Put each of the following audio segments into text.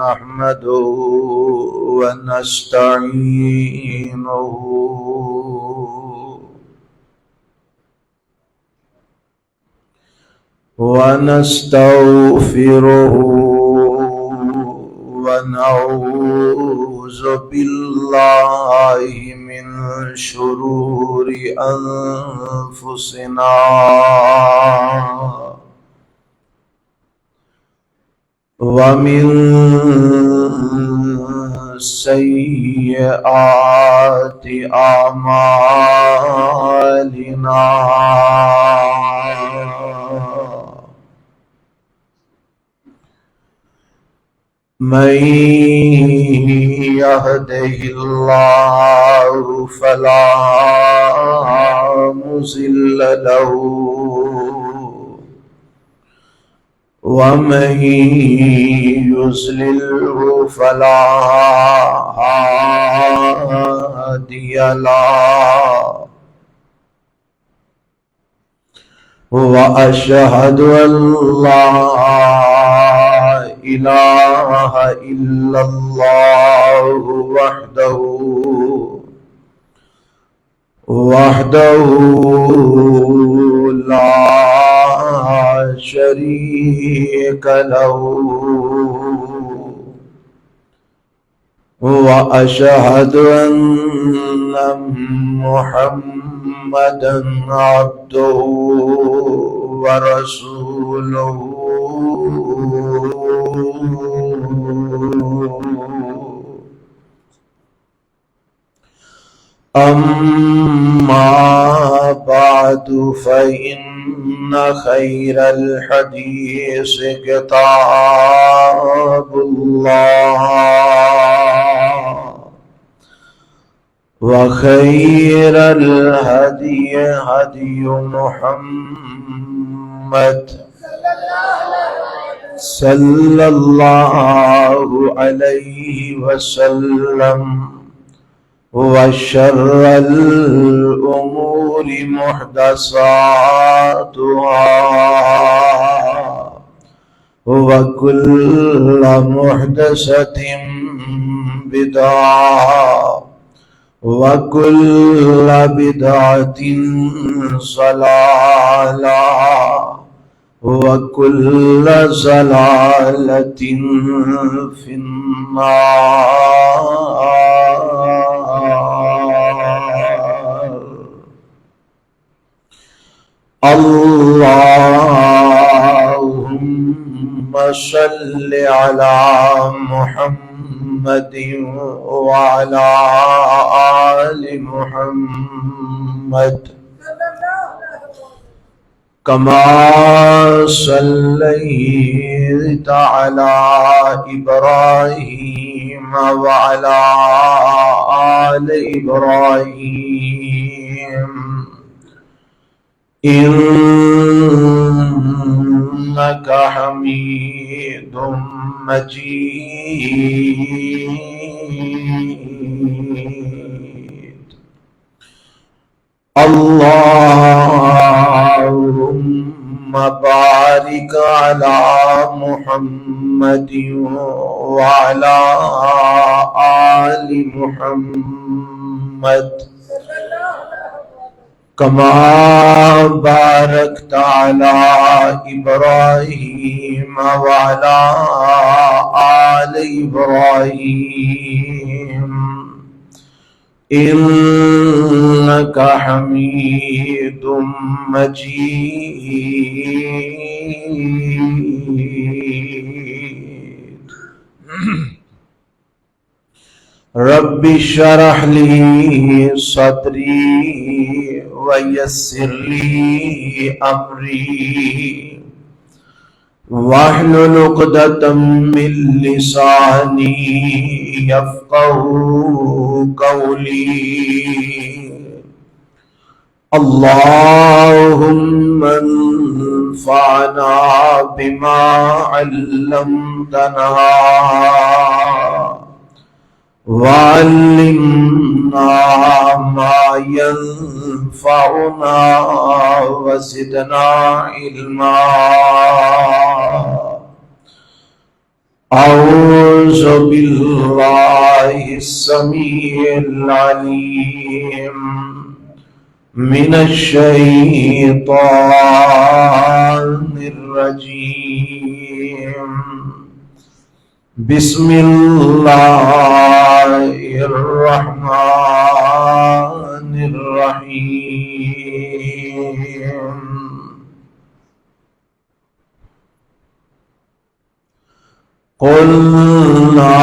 نحمده ونستعينه ونستغفره ونعوذ بالله من شرور أنفسنا ومن سيئات أعمالنا من يهده الله فلا مضل له ومن يضلله فلا هادي له وأشهد أن لا إله إلا الله وحده لا شريك له وأشهد أن محمدا عبده ورسوله أما بعد فإن خير الحديث كتاب الله وخير الهدي هدي محمد صلى الله عليه وسلم وشر الأمور محدثاتها وكل محدثة بدعة وكل بدعة ضلالة وكل ضلالة في النار. اللهم صل على محمد وعلى آل محمد كما صليت على إبراهيم وعلى آل إبراهيم إنك حميد مجيد. اللهم بارك على محمد وعلى آل محمد كما باركت على إبراهيم وعلى آل إبراهيم إنك حميد مجيد. رب اشرح لي صدري ويسر لي أمري واحلل عقدة من لساني يفقهوا قولي. اللهم انفعنا بما علمتنا وعلمنا ما ينفعنا وزدنا علما. أعوذ بالله السميع العليم من الشيطان الرجيم. بسم الله الرحمن الرحيم. قلنا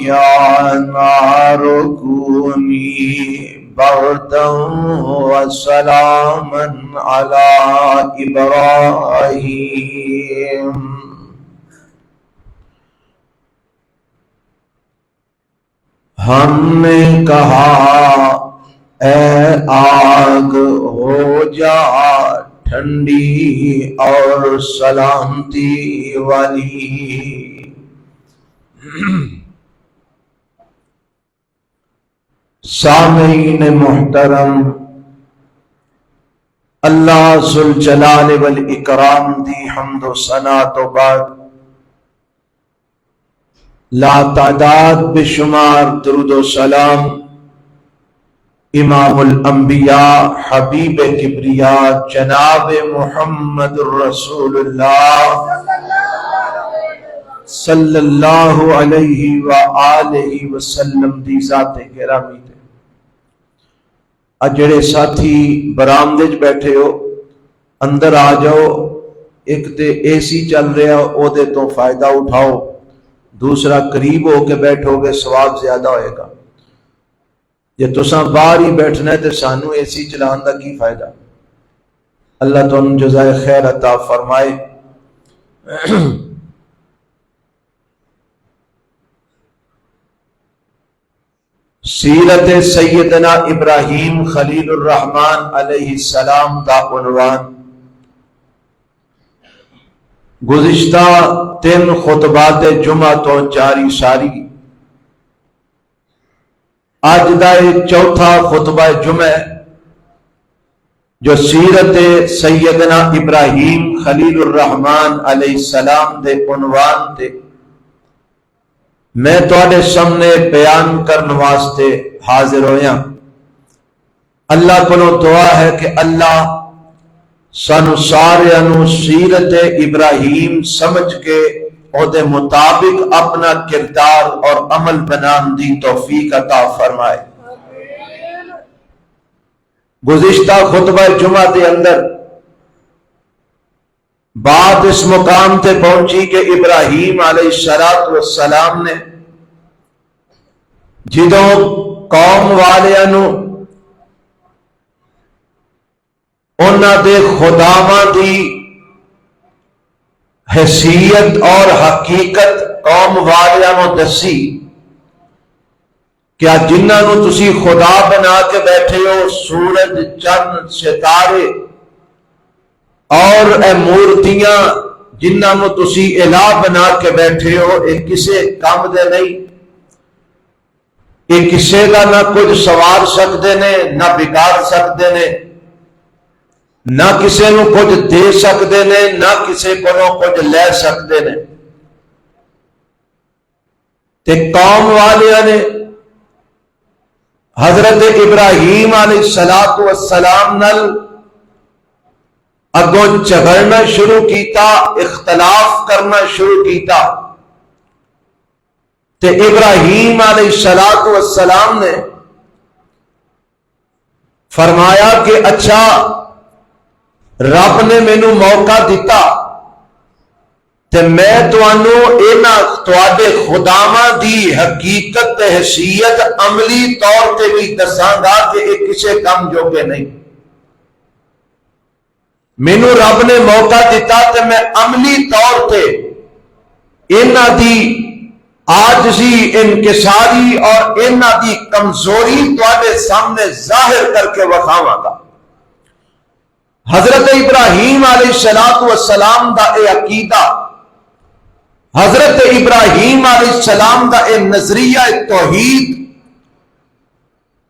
يا نار كوني بردا وسلاما على إبراهيم. ہم نے کہا اے آگ ہو جا ٹھنڈی اور سلامتی والی. سامعین محترم، اللہ ذوالجلال والاکرام دی حمد و ثنا تو بعد لا تعداد بے شمار درود و سلام امام الانبیاء حبیب کبریاء جناب محمد الرسول اللہ صلی اللہ علیہ وآلہ وسلم دی ذات گرامی تے. جڑے ساتھی برآمدے وچ بیٹھے ہو اندر آ جاؤ. ایک تے اے سی چل رہا او دے تو فائدہ اٹھاؤ، دوسرا قریب ہو کے بیٹھو گے ثواب زیادہ ہوئے گا. جے تساں باہر ہی بیٹھنا ہے تے سانو اے سی چلان دا کی فائدہ. اللہ تانوں جزائے خیر عطا فرمائے. سیرت سیدنا ابراہیم خلیل الرحمن علیہ السلام دا عنوان گزشتہ 3 خطبات جمعہ تو جاری ساری. آج دا چوتھا خطبہ جمعہ جو سیرت سیدنا ابراہیم خلیل الرحمن علیہ السلام دے عنوان تے میں تواڈے سامنے بیان کرنے واسطے حاضر ہویا. اللہ کو دعا ہے کہ اللہ سانو سارے سیرت ابراہیم سمجھ کے او دے مطابق اپنا کردار اور عمل بنان دی توفیق عطا فرمائے. گزشتہ خطبہ جمعہ دے اندر بات اس مقام تے پہنچی کہ ابراہیم علیہ السلام نے جدوں قوم والیاں انہاں دے خداواں دی حیثیت اور حقیقت قوم والیاں دسی کیا جنہاں نو تسی خدا بنا کے بیٹھے ہو، سورج چند ستارے اور اے مورتیاں جنہاں نو تسی الہ بنا کے بیٹھے ہو، اے کسے کام دے نہیں. اے کسے دا نہ کچھ سوار سکتے نے نہ بگاڑ سکتے نے، نہ کسے نو کچھ دے سکتے نے نہ کسے کو کچھ لے سکتے نے. تے قوم والیاں نے حضرت ابراہیم علیہ السلام نال اگوں جھگڑنا شروع کیتا، اختلاف کرنا شروع کیتا. تے ابراہیم علیہ السلام نے فرمایا کہ اچھا رب نے مینوں موقع دیتا تے میں تانوں انہاں تواڈے خداواں دی حقیقت تے حیثیت عملی طور تے بھی دساں گا کہ یہ کسے کم جوگے نہیں. مینوں رب نے موقع دیتا تے میں عملی طور تے انہاں دی عاجزی، انکساری اور انہاں دی کمزوری تواڈے سامنے ظاہر کر کے وکھاواں گا. حضرت ابراہیم علیہ السلام دا اے عقیدہ، حضرت ابراہیم علیہ السلام دا اے نظریہ توحید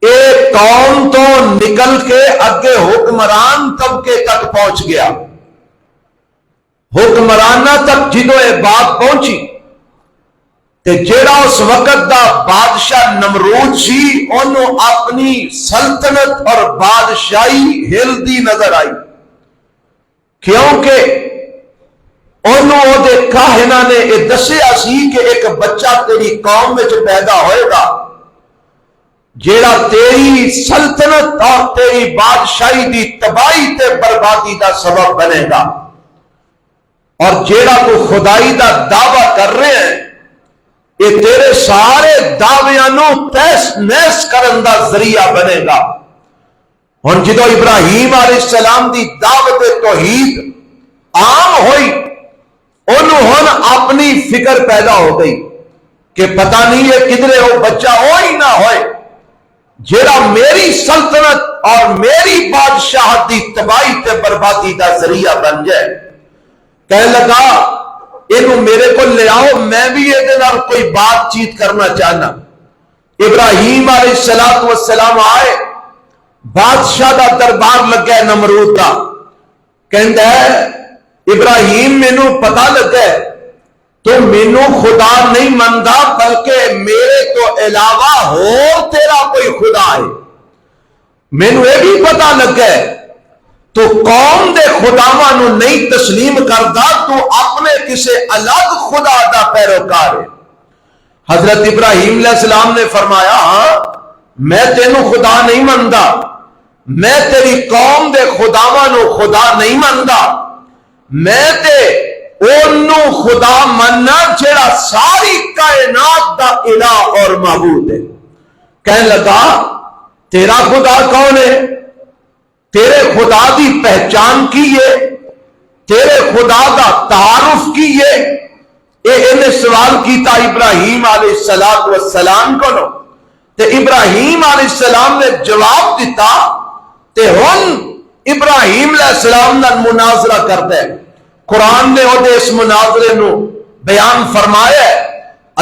اے قوم تو نکل کے اگے حکمران طبقے تک پہنچ گیا. حکمرانہ تک جدو یہ بات پہنچی تے جیڑا اس وقت دا بادشاہ نمرود سی انہوں اپنی سلطنت اور بادشاہی ہلدی نظر آئی، کیونکہ انہوں او دے کاہنہ نے یہ دسیا سی کہ ایک بچہ تیری قوم میں پیدا ہوئے گا جیڑا تیری سلطنت اور تیری بادشاہی دی تباہی تے بربادی دا سبب بنے گا، اور جیڑا تو خدائی دا دعویٰ کر رہے ہیں یہ تیرے سارے دعویانوں تیس نیس کرن دا ذریعہ بنے گا۔ ہن جدو ابراہیم علیہ السلام دی دعوت توحید عام ہوئی انہوں ہن اپنی فکر پیدا ہو گئی کہ پتہ نہیں یہ کدھرے ہو بچہ ہو ہی نہ ہوئے جیڑا میری سلطنت اور میری بادشاہت دی تباہی تے بربادی دا ذریعہ بن جائے۔ کہنے لگا انہوں میرے کو لے آؤ، میں بھی یہ کوئی بات چیت کرنا چاہنا۔ ابراہیم علیہ السلام آئے، بادشاہ دا دربار لگا نمرود دا، کہندا ہے ابراہیم مینوں پتہ لگا ہے تو مینوں خدا نہیں مندا بلکہ میرے تو علاوہ ہو تیرا کوئی خدا ہے، مینوں یہ بھی پتہ لگا ہے تو قوم دے خداواں نو نہیں تسلیم کردا، تو اپنے کسے الگ خدا دا پیروکار ہے۔ حضرت ابراہیم علیہ السلام نے فرمایا ہاں میں تینوں خدا نہیں مندا، میں تیری قوم دے خداواں نو خدا نہیں مندا، میں تے اونوں خدا مننا جیڑا ساری کائنات دا الہ اور معبود ہے۔ کہنے لگا تیرا خدا کون ہے؟ تیرے خدا دی پہچان کی ہے؟ تیرے خدا دا تعارف کی ہے؟ انہیں سوال کیتا ابراہیم علیہ السلام کو نو تے ابراہیم علیہ السلام نے جواب دیتا تے ہن ابراہیم علیہ السلام نال مناظرہ کرتا ہے۔ قرآن نے وہ اس مناظرے نو بیان فرمایا ہے۔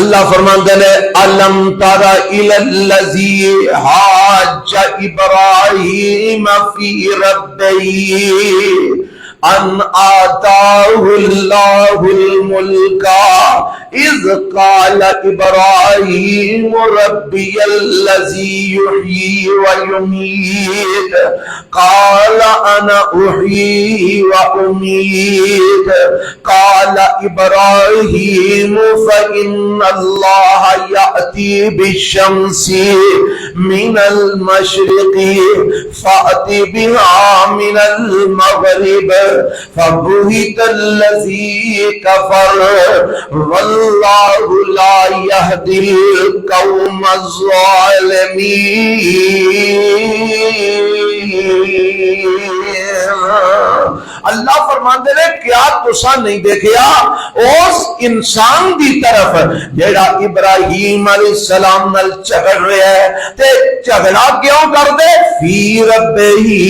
اللہ فرماندے نے الم تر الی الذی حاج ابراہیم فی ربہ ان آتاہ اللہ الملک اذ قال ابراہیم ربی الذی یحیی ویمیت قال انا احیی وامیت قال ابراہیم فإن اللہ یأتی بالشمس من المشرق فأت بها من المغرب فبہت الذی کفر واللہ لا یہدی القوم الظالمین۔ اللہ فرماندے نے کیا تسا نہیں دیکھیا اس انسان دی طرف جیڑا ابراہیم علیہ السلام نال جھگڑ رہا ہے تے جھگڑا کیوں کر دے؟ فی ربہ ہی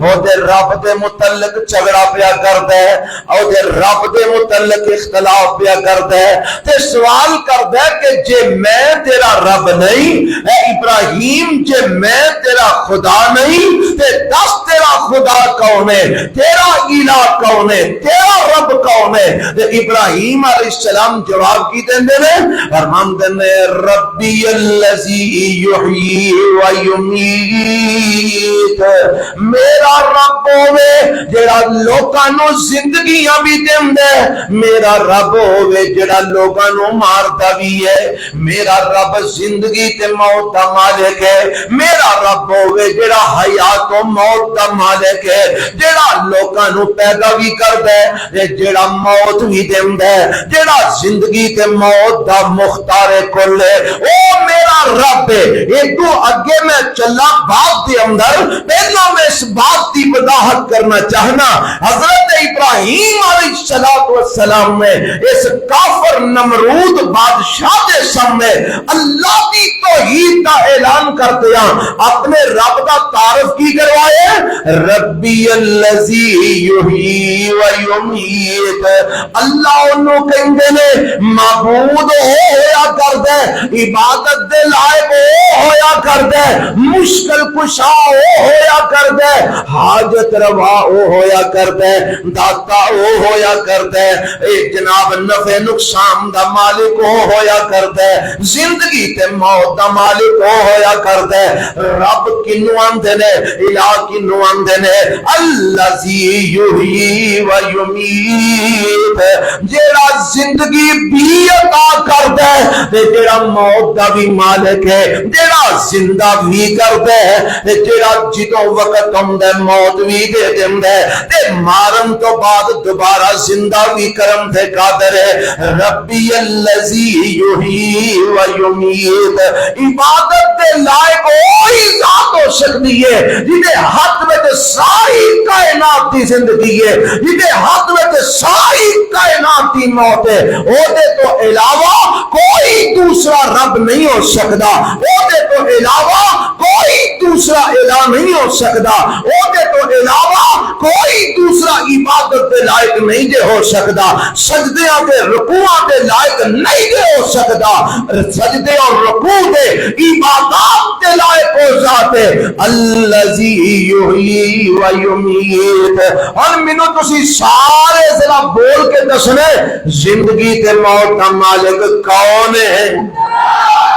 او دے رب دے متعلق جھگڑا پیا کردا ہے، او دے رب دے متعلق اختلاف پیا کردا ہے تے سوال کردا ہے کہ جے میں تیرا رب نہیں اے ابراہیم، جے میں تیرا خدا نہیں تے دس تیرا خدا کون ہے، تیرا الہ کون ہے، تیرا رب کون ہے؟ تے ابراہیم علیہ السلام جواب کی دیندے نے، فرماندے نے ربی الذی یحیی و یمیت، میرا رب ہوے جڑا لوکاں نو زندگیاں بھی دیندا ہے، میرا رب ہوے جڑا لوکاں نو ماردا بھی ہے، میرا رب زندگی تے موت دا مالک ہے، میرا رب ہوے جڑا حیات و موت دا مالک ہے، جڑا لوکاں نو پیدا بھی کردا ہے، جڑا موت بھی دیندا ہے، جڑا زندگی تے موت دا مختار کل ہے، او میرا رب ہے۔ یہ تو اگے میں چلا بات دے اندر پہلا میں اس بات کی وضاحت کرنا چاہنا، حضرت ابراہیم علیہ السلام نے اس کافر نمرود بادشاہ دے سامنے اللہ کی توحید کا اعلان کرتے ہیں، اپنے رب کا تعارف کی کروائے، ربی الذی یحیی و یمیت، اللہ انہوں کے کہندے نے معبود ہویا کردا ہے، عبادت دے لائق ہویا کردا ہے، مشکل کشا ہویا کردا ہے، حاجت روا ہویا کردا ہے، داتا ہویا کردا ہے، اے جناب نفع نقصان دا مالک ہویا کردا ہے، زندگی تے موت دا مالک ہویا کردا ہے۔ رب کنوں آندے نے، الہ کنوں آندے نے، الذی یحیی و یمیت، جیڑا زندگی بھی عطا کردا ہے تے جیڑا موت دا بھی مالک ہے، جیڑا زندہ بھی کردا ہے تے جیڑا جدوں وقت ہوندا ہے موت بھی دے دیندا ہے تے مارن تو بعد دوبارہ زندہ بھی کرن تے قادر ہے۔ ربی الذی یحیی و یمیت، عبادت دے لائق وہی ذات ہو سکتی ہے جدے ہاتھ میں ساری کائنات دی زندگی ہے، جدے ہاتھ میں ساری کائنات دی موت ہے، او دے تو علاوہ کوئی دوسرا رب نہیں ہو سکتا، او دے تو علاوہ کوئی دوسرا الہ نہیں ہو سکتا، او دے تو علاوہ کوئی دوسرا عبادت دے لائق نہیں دے ہو سکتا، سجدے تے رکوع دے لائق نہیں دے ہو سکتا، سجدے اور رکوع دے عبادات دے لائق ہو ذات ہے الذی یحیی و یمیت۔ اور مینوں تسی سارے ذرا بول کے دسنے زندگی تے موت دا مالک کون ہے؟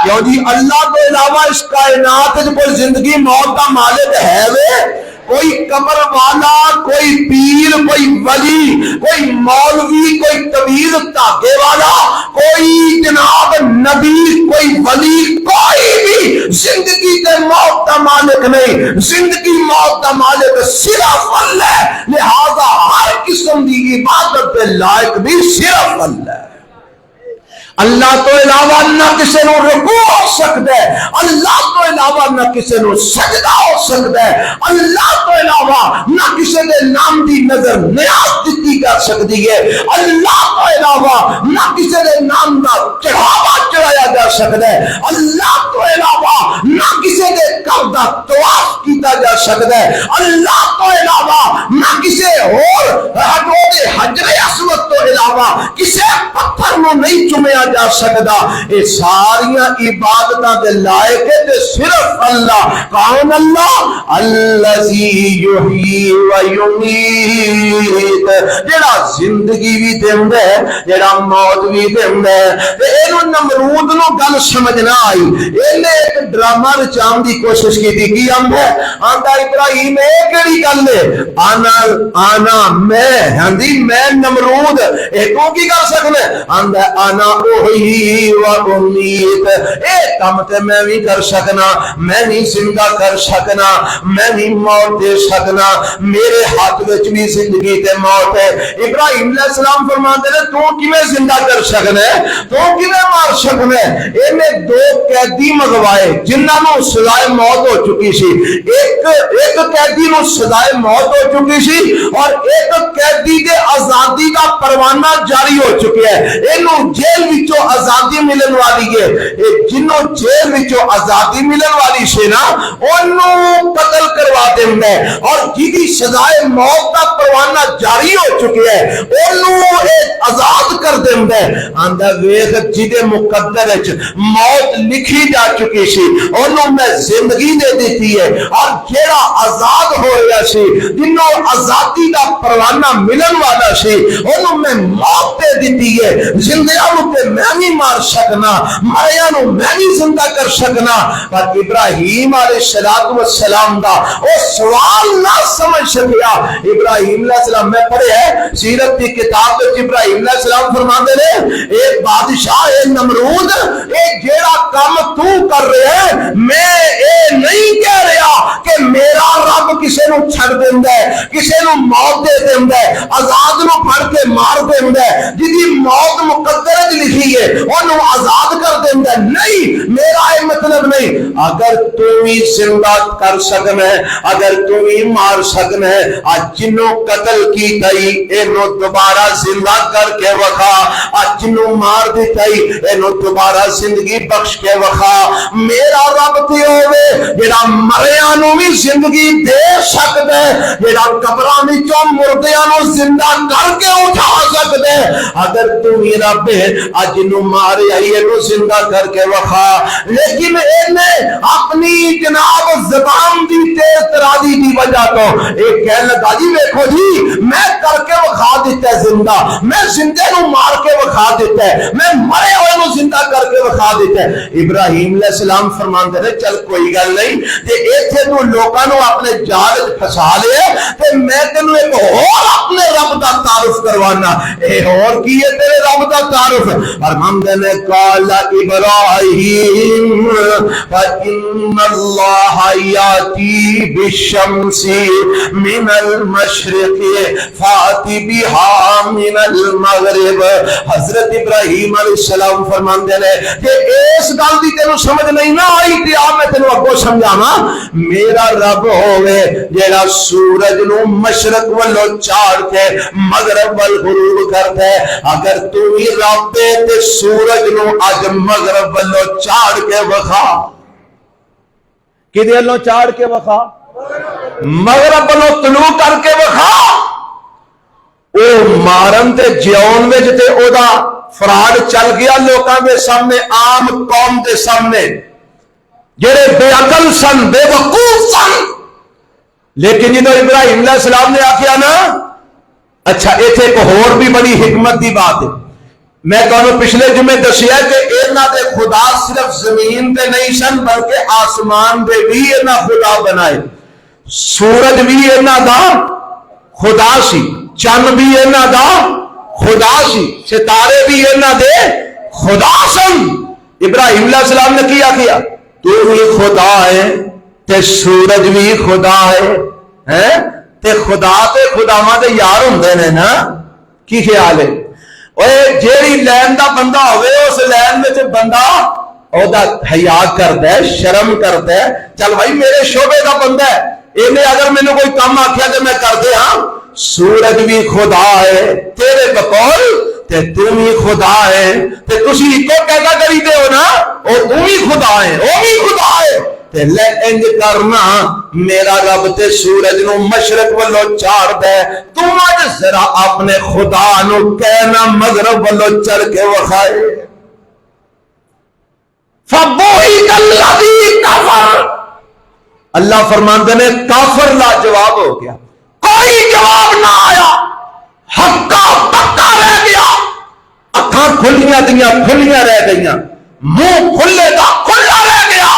کیوں جی اللہ کے علاوہ اس کائنات میں کوئی زندگی موت دا مالک ہے وے؟ کوئی قبر والا، کوئی پیر، کوئی ولی، کوئی مولوی، کوئی طویل دھاگے والا، کوئی جناب نبی، کوئی ولی، کوئی بھی زندگی کے موت کا مالک نہیں، زندگی موت کا مالک صرف اللہ ہے، لہذا ہر قسم کی عبادت کے لائق بھی صرف اللہ ہے۔ اللہ تو علاوہ نہ کسی نو رکوع ہو سکتا ہے، اللہ تو علاوہ نہ کسی نو سجدہ ہو سکتا ہے، اللہ تو علاوہ نہ کسی دے نام دی نظر نیاز دیتی کر سکتی ہے، اللہ تو علاوہ نہ کسی دے نام دا چڑھاوا چڑھایا جا سکتا ہے، اللہ تو علاوہ نہ کسی دے گھر دا طواف کیتا جا سکتا ہے، اللہ تو علاوہ نہ کسی اور حجر اسود تو علاوہ کسی پتھر نو نہیں چومیا جا سکتا۔ یہ ساری عبادتاں دے لائق ہے تے صرف اللہ۔ کون اللہ؟ الذی یحیی و یمیت، جڑا زندگی بھی دیندا ہے، جڑا موت بھی دیندا ہے۔ تے اینو نمرود نو گل سمجھ نہ آئی، اینے ایک ڈرامہ رچان دی کوشش کیتی، کی آندا آندا ابراہیم اے کیڑی گل ہے؟ آنا میں، ہاں جی میں نمرود، اے تو کی کر سکنا؟ آندا آنا اوہی و امید، اے کام تے میں بھی کر سکنا، میں نہیں زندہ کر سکنا، میں نہیں موت دے سکنا، میرے ہاتھ وچ بھی زندگی تے موت ہے۔ ابراہیم علیہ السلام فرماتے ہیں تو کیویں زندہ کر سکنا ہے، تو کیویں مار سکنا ہے؟ اینے دو قیدی منگوائے جنہاں نوں سزائے موت ہو چکی سی، ایک قیدی نوں سزائے موت ہو چکی سی اور ایک قیدی دے آزادی کا پروانہ جاری ہو چکا ہے، اینو جیل وچوں آزادی ملن والی ہے، جنوں جیل وچوں آزادی ملن والی سی نا اونوں قتل کروا دیندا ہے، اور جدی سزائے موت کا پروانہ جاری ہو چکا ہے اونوں آزاد کر دیندا ہے۔ آندا ویکھ جدے مقدر وچ موت لکھی جا چکی سی اونوں میں زندگی دے دیتی ہے، اور جیڑا آزاد ہویا سی جنوں آزادی کا پروانہ ملن والا سی اونوں میں موت دے دیتی ہے۔ زندیاں نوں تے میں نہیں مار سکنا، مریاں نوں میں نہیں زندہ کر سکنا۔ پر ابراہیم علیہ السلام دا او سوال نہ سمجھ سکیا۔ ابراہیم علیہ السلام میں پڑھے ہے سیرت کی کتاب وچ ابراہیم علیہ السلام فرماندے نے اے بادشاہ اے نمرود اے جیڑا کام تو کر رہے ہے میں اے نہیں کہہ رہا کہ میرا رب کسے نو چھڑ دیندا ہے، کسے نو موت دے دیندا ہے، آزاد نو پھڑ کے مار دیندا ہے، جدی موت مقدر سورج لکھی ہے انہوں آزاد کر دینا ہے. نہیں، میرا یہ مطلب نہیں. اگر تم ہی زندہ کر سکنا ہے، اگر تم ہی مار سکنا ہے، آج جنوں قتل کی تئی انہوں دوبارہ زندہ کر کے وکھا، آج جنوں مار دی تئی انہوں دوبارہ زندگی بخش کے وکھا. میرا رب تے ہوئے جڑا مریاں نوں بھی زندگی دے سکدا ہے، جڑا قبراں وچوں مردیاں نوں زندہ کر کے اٹھا سکدا ہے. اگر تو ہی رب ہے اج نوں مارے آئی نوں زندہ کر کے وکھا. لیکن اینے اپنی جناب زبان دی تیز ترازی دی وجہ تو ایک کہنے لگا جی ویکھو جی میں کر کے وکھا دیتا ہے زندہ، میں زندے نوں مار کے وکھا دیتا ہے، میں مرے ہوئے نوں زندہ کر کے وکھا دیتا ہے. ابراہیم علیہ السلام فرماندے نے چل کوئی گل نہیں تے ایتھے تو لوکاں نوں اپنے جال وچ پھسا لے تے میں تینوں ایک اور اپنے رب دا تعارف کروانا. اے اور کی ہے تیرے رب دا تعارف؟ فرماندے نے قال ابراہیم فإن اللہ یاتی بالشمس من المشرق فات بها من المغرب. حضرت ابراہیم علیہ السلام فرماندے نے کہ اس گل دی تینوں سمجھ نہیں نہ آئی تے آ میں تینوں اگوں سمجھاواں. میرا رب ہوے جیڑا سورج نو مشرق والو چاڑ کے مغرب وال غروب کردا ہے. اگر تو ہی رب ہے تے سورج نو اج مغرب والو چاڑ کے وکھا. کدے والو چاڑ کے وکھا؟ مغرب والو طلوع کر کے وکھا. او مارن تے جیون وچ تے او دا فراڈ چل گیا لوکاں دے سامنے، عام قوم دے سامنے جڑے بے عقل سن، بے وقوف سن. لیکن جدو ابراہیم علیہ السلام نے آخیا نا، اچھا ایتھے ایک اور بھی بڑی حکمت دی بات ہے. میں تمہیں پچھلے جمعے دسیا کہ انہاں دے خدا صرف زمین دے نہیں سن بلکہ آسمان دے بھی انہاں خدا بنائے. سورج بھی انہاں دا خدا سی، چند بھی انہاں دا خدا سی، ستارے بھی انہاں دے خدا سن. ابراہیم علیہ السلام نے کیا کیا؟ تو بھی خدا ہے تے سورج بھی خدا ہے تے خدا تے خداواں دے یار ہوندے نے نا. کی خیال ہے؟ اوے جیڑی لین دا بندہ ہوئے اس لین وچ بندہ او دا حیا کردا ہے، شرم کردا ہے. چل بھائی میرے شعبے دا بندہ ہے، اینے اگر مینوں کوئی کام آکھیا تے میں کر دے ہاں. سورج بھی خدا ہے تیرے بقول تے تم ہی خدا ہے تے تسی اکو کیٹاگری دے ہو نا، او تم ہی خدا ہے او بھی خدا ہے. تے لے انج کرنا میرا رب تے سورج نو مشرق والو چاڑ دے، تم اج ذرا اپنے خدا نو کہنا مغرب والو چڑھ کے وکھائے. فبوئک الذی کفر. اللہ فرماندے نے کافر لا جواب ہو گیا، کوئی جواب نہ آیا، ہکا پکا رہ گیا. اکھاں کھلیاں دیاں کھلیاں رہ گئیاں، منہ کھلے دا کھلا رہ گیا.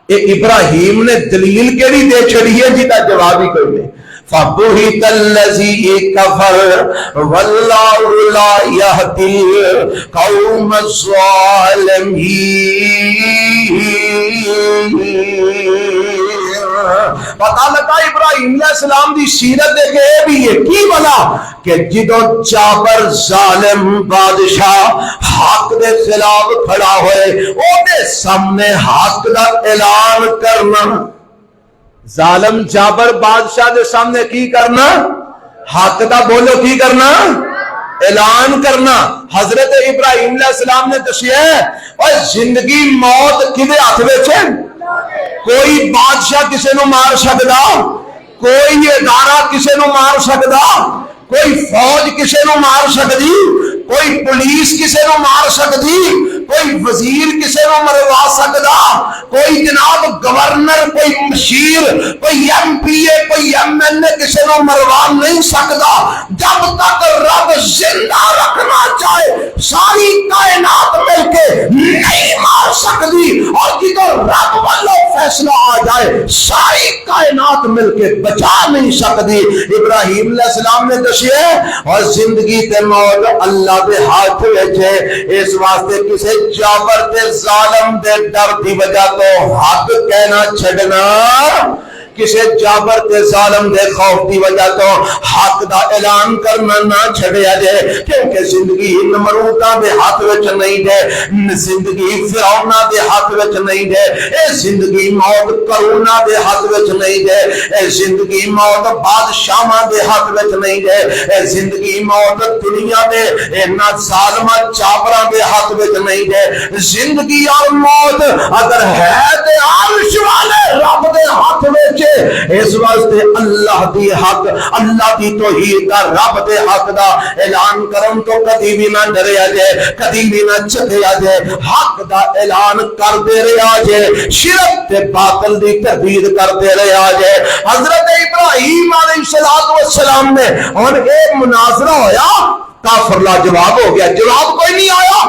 اے ابراہیم نے دلیل کیڑی دے چھڑی ہے جی دا جواب ہی کوئی نہیں. فَبُهِتَ الَّذِي كَفَرَ وَاللَّهُ لَا يَهْدِي الْقَوْمَ الظَّالِمِينَ. پتہ لگا ابراہیم علیہ السلام دی سیرت دیکھے اے بھی ہے کی بلا کہ جدو جابر ظالم بادشاہ حق دے خلاف کھڑا ہوئے او دے سامنے حق دا اعلان کرنا. ظالم جابر بادشاہ دے سامنے کی کرنا؟ حق دا بولو کی کرنا؟ اعلان کرنا. حضرت ابراہیم علیہ السلام نے دسیا ہے اور زندگی موت کدے ہاتھ وچ ہے. کوئی بادشاہ کسے نو مار سکدا، کوئی ادارہ کسے نو مار سکدا، کوئی فوج کسے نو مار سکدی، کوئی پولیس کسے نو مار سکدی، کوئی وزیر کسے نو مروا سکدا، کوئی جناب گورنر، کوئی مشیر، کوئی ایم پی اے، کوئی ایم این اے کسے نو مروا نہیں سکدا. جب تک رب زندہ رکھنا چاہے ساری کائنات مل کے نہیں مار سکتی، اور جدو رب والو فیصلہ آ جائے ساری کائنات مل کے بچا نہیں سکتی. ابراہیم علیہ السلام نے دسیا اور زندگی تے موت اللہ دے ہاتھ وچ ہے. اس واسطے کسے جابر تے ظالم دے ڈر دی وجہ تو حق کہنا چھڈنا کسے جابر تے ظالم دے خوف دی وجہ تو حق دا اعلان کرنا نہ چھڑیا جائے، کیونکہ زندگی نمروداں دے ہاتھ وچ نہیں دے، زندگی فرعوناں دے ہاتھ وچ نہیں دے، اے زندگی موت کرونا دے ہاتھ وچ نہیں دے، اے زندگی موت بادشاہاں دے ہاتھ وچ نہیں دے، اے زندگی موت دنیا دے انہاں ظالماں چابراں دے ہاتھ وچ نہیں دے۔ زندگی اور موت اگر ہے تے عرش والے رب دے ہاتھ وچ، اس واسطے اللہ دی حق، اللہ دی توحید دا، رب دے حق دا اعلان کرن تو کدی بھی نہ ڈریا جائے، کدی بھی نہ چکیا جائے، حق دا اعلان کر دے رہا جائے، شرک تے باطل دی تردید کر دے رہا جائے۔ حضرت ابراہیم علیہ السلام نے اور ایک مناظرہ ہویا، کافر لا جواب ہو گیا، جواب کوئی نہیں آیا،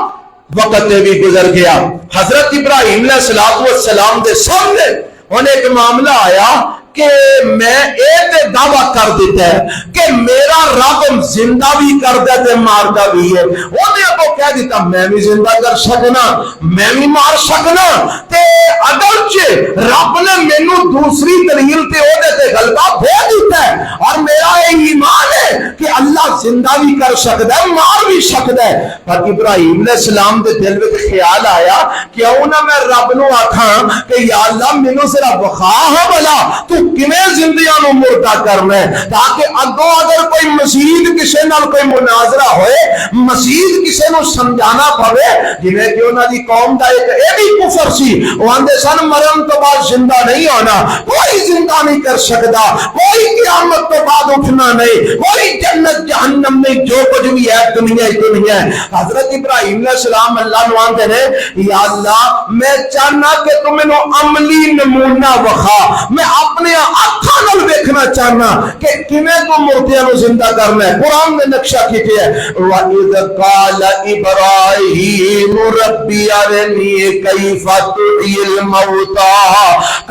وقت بھی گزر گیا۔ حضرت ابراہیم علیہ السلام دے سامنے انہیں ایک معاملہ آیا کہ میں ایک دعویٰ کر دیتا ہے کہ میرا رب زندہ بھی کر دیتے مارتا بھی ہے، انہیں کو کہہ دیتا میں بھی زندہ کر سکنا، میں بھی مار سکنا، تے اگرچہ رب نے مینوں دوسری دلیل تے او دیتے غلبہ دے دیتا ہے، اور میرا ایمان ہے کہ اللہ زندہ بھی کر سکتا ہے مار بھی سکتا ہے۔ پر ابراہیم علیہ السلام دے دل میں خیال آیا کیوں نہ میں رب نو آکھاں کہ یا اللہ مینوں ذرا بخا ہے بلا تو کیویں زندیاں نو مردہ کرنا ہے، تاکہ اگوں اگر کوئی مزید کسے نال کوئی مناظرہ ہوئے، مزید کسے نو سمجھانا پوے، جویں کہ انہاں دی قوم دا ایک اے بھی کفر سی، وہ آندے سن مرن تو بعد زندہ نہیں ہونا، کوئی زندہ نہیں کر سکتا، کوئی قیامت تو بعد اٹھنا نہیں، کوئی جنت جہنم نہیں، جو کچھ بھی ہے دنیا ہی دنیا ہے۔ حضرت ابراہیم علیہ السلام اللہ نو آندے نے یا اللہ میں چاہنا کہ تم انہوں عملی نمونہ وخا، میں اپنے اکھاں نال ویکھنا چاہنا کہ کیویں تو مردیاں نو زندہ کرنا ہے۔ قرآن نے نقشہ کھینچا ہے وَإِذْ قَالَ إِبْرَاهِيمُ رَبِّ أَرِنِي كَيْفَ تُحْيِي الْمَوْتَىٰ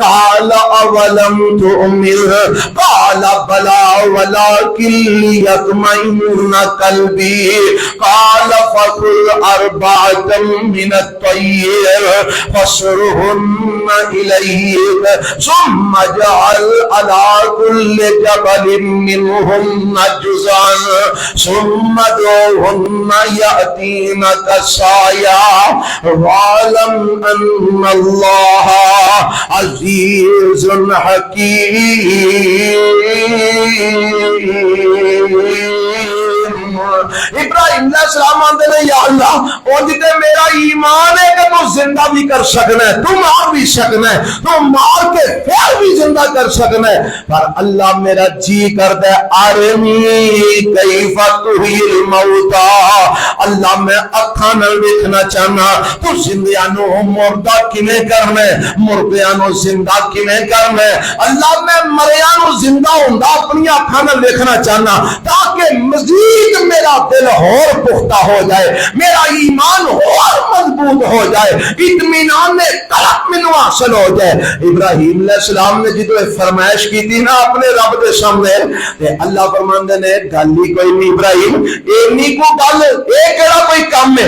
قَالَ أَوَلَمْ تُؤْمِنْ قَالَ بَلَىٰ وَلَٰكِن لِّيَطْمَئِنَّ قَلْبِي قَالَ فَخُذْ أَرْبَعَةً مِّنَ الطَّيْرِ فَاصْرُهُنَّ إِلَيْكَ ثُمَّ اجعل على كل جبل منهن جزءا ثم ادعوهن يأتينك سعيا واعلم أن الله عزيز حكيم۔ ابراہیم علیہ السلام آندے نے یا اللہ اونج تے میرا ایمان ہے کہ تو زندہ بھی کر سکنا ہے، تو مار بھی سکنا ہے، تو مار کے پھر بھی زندہ کر سکنا ہے، پر اللہ میرا جی کردا ہے ارنی کیف تحیی الموتیٰ، اللہ میں اکھاں نال ویکھنا چاہنا تو زندیاں نو مردہ کیویں کرنا ہے، مردیاں نو زندہ کیویں کرنا ہے، اللہ میں مریاں نو زندہ ہوندا اپنی اکھاں نال ویکھنا چاہنا تاکہ مزید میرا دل اور پختہ ہو جائے، میرا ایمان اور مضبوط ہو جائے، اطمینان قلب میں حاصل ہو جائے۔ ابراہیم علیہ السلام نے جدو فرمائش کی تھی نا اپنے رب کے سامنے، اللہ فرماندے نے گل ہی کوئی نہیں ابراہیم، اینی کو گل اے کیڑا کوئی کام ہے،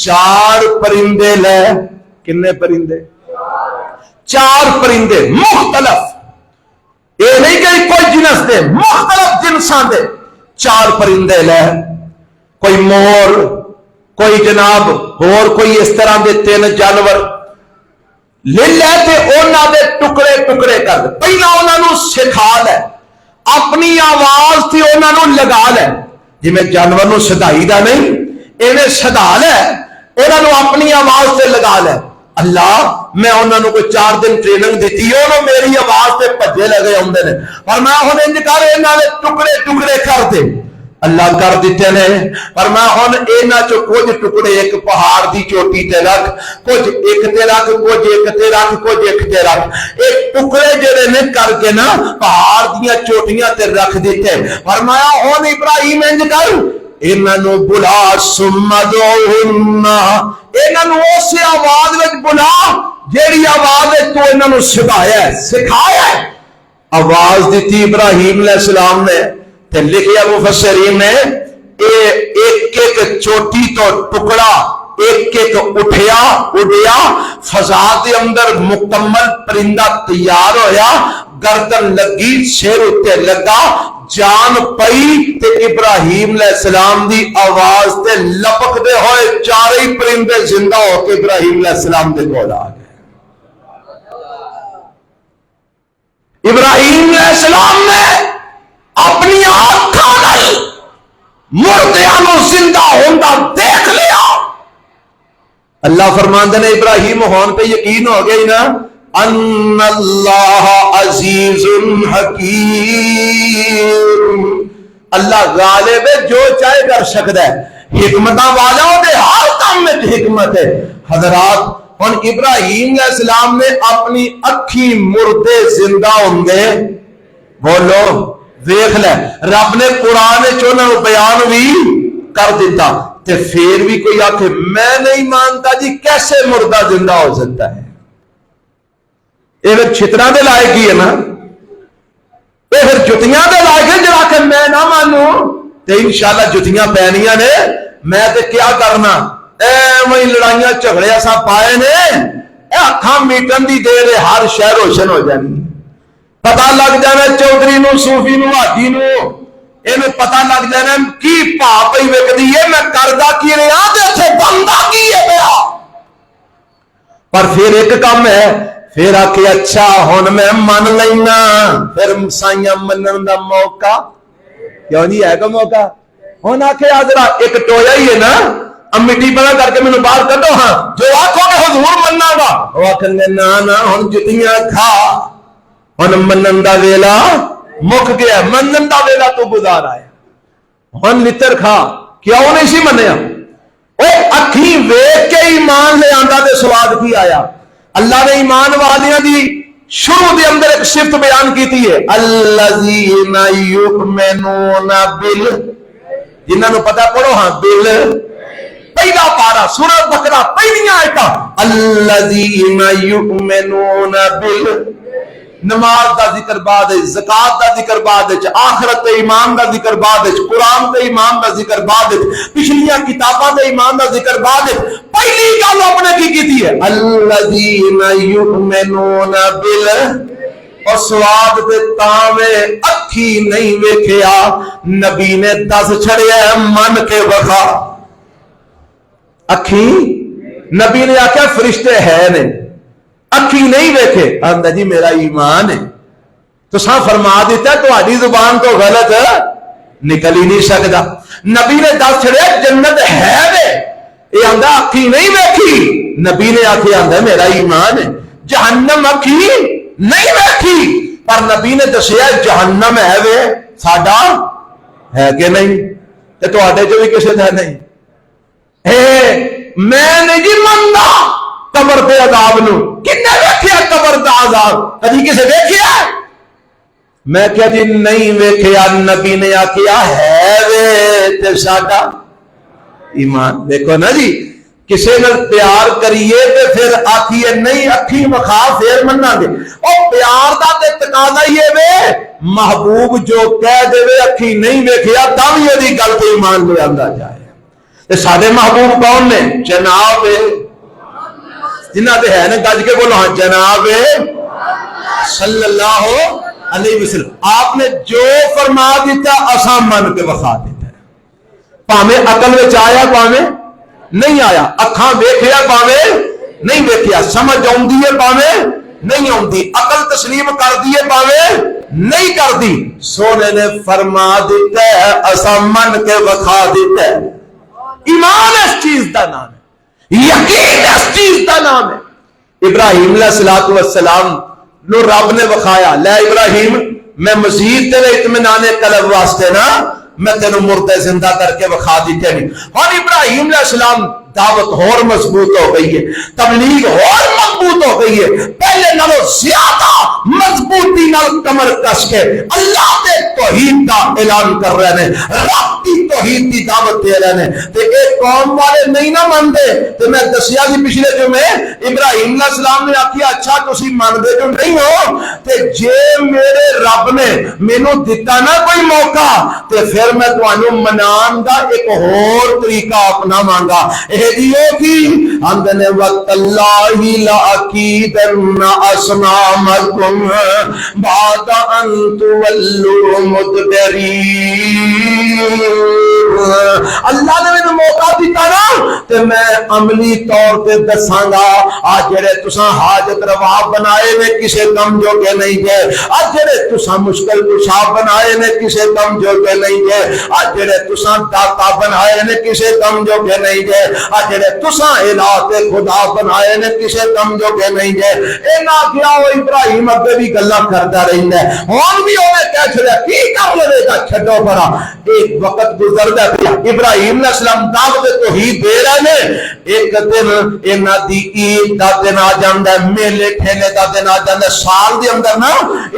4 پرندے لے، کنے پرندے؟ 4 پرندے مختلف، یہ نہیں کہ کوئی جنس دے، مختلف جنساں دے 4 پرندے لے، کوئی مور، کوئی جناب اور کوئی اس طرح دے 3 جانور لے لے تے اونا دے ٹکڑے ٹکڑے کر دے، پہلا اونا نو سکھا لے، اپنی آواز تھی اونا نو لگا لے، جی میں جانور نو صدائی دا نہیں، انہیں صدا لے، اونا نو اپنی آواز تے لگا لے۔ اللہ میں انہوں نے کوئی 4 دن ٹریننگ دیتی ہے، انہوں میری آواز تے پجے لگے ہوندے نے، اور میں انہیں انجکار انہوں نے ٹکڑے ٹکڑے کر دے، اللہ کر دیتے نے، پر میں ہن اینا چو کچھ ٹکڑے ایک پہاڑ دی چوٹی تے رکھ، کچھ ایک تے رکھ، کچھ ایک تے رکھ، کچھ ایک تے رکھ، ایک ٹکڑے جڑے نے کر کے نا پہاڑ دیاں چوٹیاں تے رکھ دیتے، فرمایا ہن ابراہیم انج کر انہاں نو بلا سمدوہن، انہاں نو اس آواز وچ بلا جیڑی آواز تو انہاں نو سکھایا ہے، آواز دیتی ابراہیم علیہ السلام نے، لکھیا مفسرین نے ایک ایک چوٹی تو ٹکڑا ایک ایک اٹھیا اڈیا فضا دے اندر مکمل پرندہ تیار ہویا گردن لگی سر اتے لگا جان پئی تے ابراہیم علیہ السلام دی آواز تے لپک دے ہوئے چارے پرندے زندہ ہو کے ابراہیم علیہ السلام دے کول آ گئے. ابراہیم علیہ السلام نے اپنی آنکھاں نال مردیاں نو زندہ ہوندا دیکھ لیا. اللہ فرماندے نے ابراہیم ہون پہ یقین ہو گئی نا ان اللہ عزیز حکیم اللہ غالب ہے جو چاہے کر سکتا ہے حکمتاں والا دے ہر کام میں حکمت ہے. حضرات ہن ابراہیم علیہ السلام نے اپنی اکھی مردے زندہ ہوندے بولو دیکھ لے رب نے قرآن چونہ بیان بھی کر دیتا تے پھر بھی کوئی آکھے میں نہیں مانتا جی کیسے مردہ زندہ ہو سکتا ہے. یہ پھر چھترا دے لائق ہی ہے نا یہ پھر جتیاں دے لائق ہے جڑا کہ میں نہ مانوں تے انشاءاللہ جتیاں پینیاں نے میں تے کیا کرنا وہی لڑائیاں جھگڑے اساں پائے نے اکھاں میٹن دی دیر ہے ہر شے روشن ہو جانی پتہ لگ جانا چودھری نو صوفی نو حاجی نو یہ پتہ لگ جانا کی پا پئی وکدی ہے میں کردا کی رہا تے اتھے بندہ کی ہے پیا. پر پھر ایک کام ہے پھر آکے اچھا ہن میں من لینا پھر سائیاں منن دا موقع کیوں نہیں ہے کا موقع ہن آکے آدرا ایک ٹویا ہی ہے نا مٹی بنا کر کے میں باہر کڈو ہاں جو آکھو گے حضور مننا گا وہ آکھن گے نا نا ہن جتیاں کھا ہن منن دا ویلا مک گیا منن دا ویلا تو گزار آیا ہن لتر کھا کیوں نہیں سی منیا او اکھی ویکھ کے ایمان لے آندا تے سواد کی آیا. اللہ نے ایمان والیاں دی شروع دے اندر ایک صفت بیان کیتی ہے الذین یؤمنون بال جنہاں نو پتہ پڑھو ہاں بال پہلا پارا سورۃ بقرہ پہلیاں آیتاں الذین یؤمنون بال نماز دا ذکر بعد زکات دا ذکر بعد آخرت تے ایمان دا ذکر بعد قرآن تے ایمان دا ذکر بعد پچھلیاں کتاباں تے ایمان دا ذکر بعد پہلی گل اپنے کی کیتی ہے الذین یؤمنون بال اور سواد تے تاویں اکھی نہیں ویکھیا نبی نے دس چھڑیا من کے وکھا اکھی نبی نے آکھیا فرشتے ہے نے اکھی نہیں ویکھے آندا جی میرا ایمان ہے تو سا فرما دیتا ہے تہاڈی زبان تو غلط نکل ہی نہیں سکتا. نبی نے دس چھڑیا جنت ہے وے یہ آندا اکھی نہیں ویکھی نبی نے آکھیا آندا میرا ایمان ہے. جہنم اکھی نہیں ویکھی پر نبی نے دسیا جہنم ہے وے ساڈا ہے کہ نہیں تے تہاڈے جو بھی کسے دا نہیں میں نہیں جی مندا قبر پہ عذاب نو کنے ویکھیا قبر دا عذاب کدی کسے ویکھیا میں کہا جی نہیں ویکھیا نبی نے آکھیا ہے وے تے ساڈا ایمان. دیکھو نا جی کسے نال پیار کریے تے پھر آکھیے نہیں اکھی مخا پھر مننا گے او پیار دا تے تقاضا ہی ہے وے محبوب جو کہہ دے وے اکھی نہیں ویکھیا تاں وی دی گل تے ایمان لے آندا جائے. تے ساڈے محبوب کون نے جناب جنہ دے ہے نا گج کے بولو ہاں جناب صلی اللہ علیہ وسلم آپ نے جو فرما دیتا اساں من کے وفا دیتا ہے پاویں عقل وچ آیا پاویں نہیں آیا اکھاں ویکھیا پاویں نہیں ویکھیا سمجھ آوندی ہے پاویں نہیں آوندی عقل تسلیم کر دیے پاویں نہیں کر دی سونے نے فرما دیتا ہے اساں من کے وفا دیتا ہے. ایمان اس چیز دا نام ہے یقین اس چیز دا نام ہے. ابراہیم علیہ السلام نو رب نے بخایا لے ابراہیم میں مزید تیرے اطمینان قلب واسطے نا میں تینوں مردے زندہ کر کے بخا دیتے نہیں. اور ابراہیم علیہ السلام دعوت اور مضبوط ہو گئی ہے تبلیغ اور مقبول مضبوط ہو گئی ہے، پہلے نالوں زیادہ مضبوطی نال کمر کس کے اللہ دے توحید دا اعلان کر رہے ہیں، رب دی توحید دی دعوت دے رہے ہیں۔ تے اے قوم والے نہیں نہ مانتے، تے میں دسیا جی پچھلے جمعے ابراہیم علیہ السلام نے آخیا اچھا تسی مانتے جو نہیں ہو، تے جے میرے رب نے مینوں دتا نا کوئی موقع تے پھر میں تانوں منان دا ایک اور طریقہ اپناواں گا۔ اے دیو کی اندنے وقت اللہ لا اکیدن اصنامکم بعد ان تولوا مدبرین۔ اللہ نے مجھے موقع دیتا نا تے میں عملی طور پہ دساں گا آج جڑے تساں حاجت روا بنائے نے کسے کم جو کے نہیں گئے، آج جڑے تساں مشکل کشا بنائے نے کسے کم جو کے نہیں گئے، آج جڑے تساں داتا بنائے نے کسے کم جو کے نہیں گئے، آج جڑے تساں الہ تے خدا بنائے نے کسے کم جو کے نہیں گئے۔ اے نہ کیا وہ ابراہیم اگے بھی گلا کرتا رہندا ہے، ہن بھی اوے کہہ چھڑیا کی کر لے گا چھڈو پرا۔ ایک وقت گزردا پیا، ابراہیم علیہ السلام دعوت توحید دے رہے ہیں، ایک دن انہاں دی عید دا دن آ جاندا ہے، میلے ٹھیلے دا دن آ جاندا ہے، سال دے اندر نا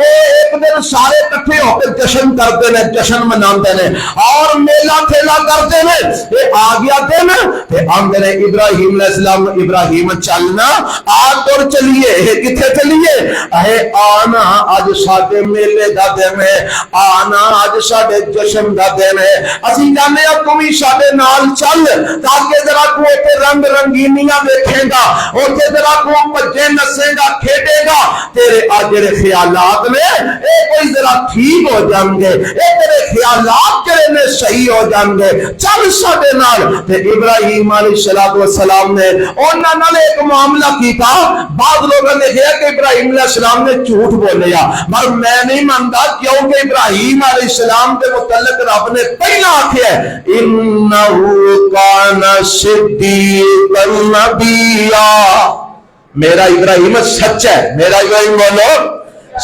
ایک دن سارے اکٹھے ہو کے جشن کرتے ہیں، جشن مناتے ہیں اور میلہ ٹھیلا کرتے ہیں۔ یہ آ گیا دن تے آندے نے ابراہیم علیہ السلام، ابراہیم چلنا آ تر چلیے، کتنے چلیے؟ اے آنا اج ساڈے میلے دا دن ہے، آنا اج ساڈے جشن دا دن ہے، اسی جانے اب تم بھی ساڈے نال چل تاکہ ذرا تو تے رنگ رنگینیاں دیکھے گا، اوتے ذرا تو بچے نسے گا کھیڈے گا، تیرے اج جڑے خیالات نے اے کوئی ذرا ٹھیک ہو جان گے، اے تیرے خیالات جڑے نے صحیح ہو جان گے، چل ساڈے نال۔ تے ابراہیم علیہ السلام نے انہاں نال ایک معاملہ کیتا، بعض لوگوں نے کہا کہ ابراہیم علیہ السلام نے جھوٹ بولیا، پر میں نہیں مانتا کیونکہ ابراہیم علیہ السلام کے متعلق رب نے پہلا آخیا ہے انہو کان صدیقا نبیا، میرا ابراہیم سچ ہے، میرا ابراہیم بولو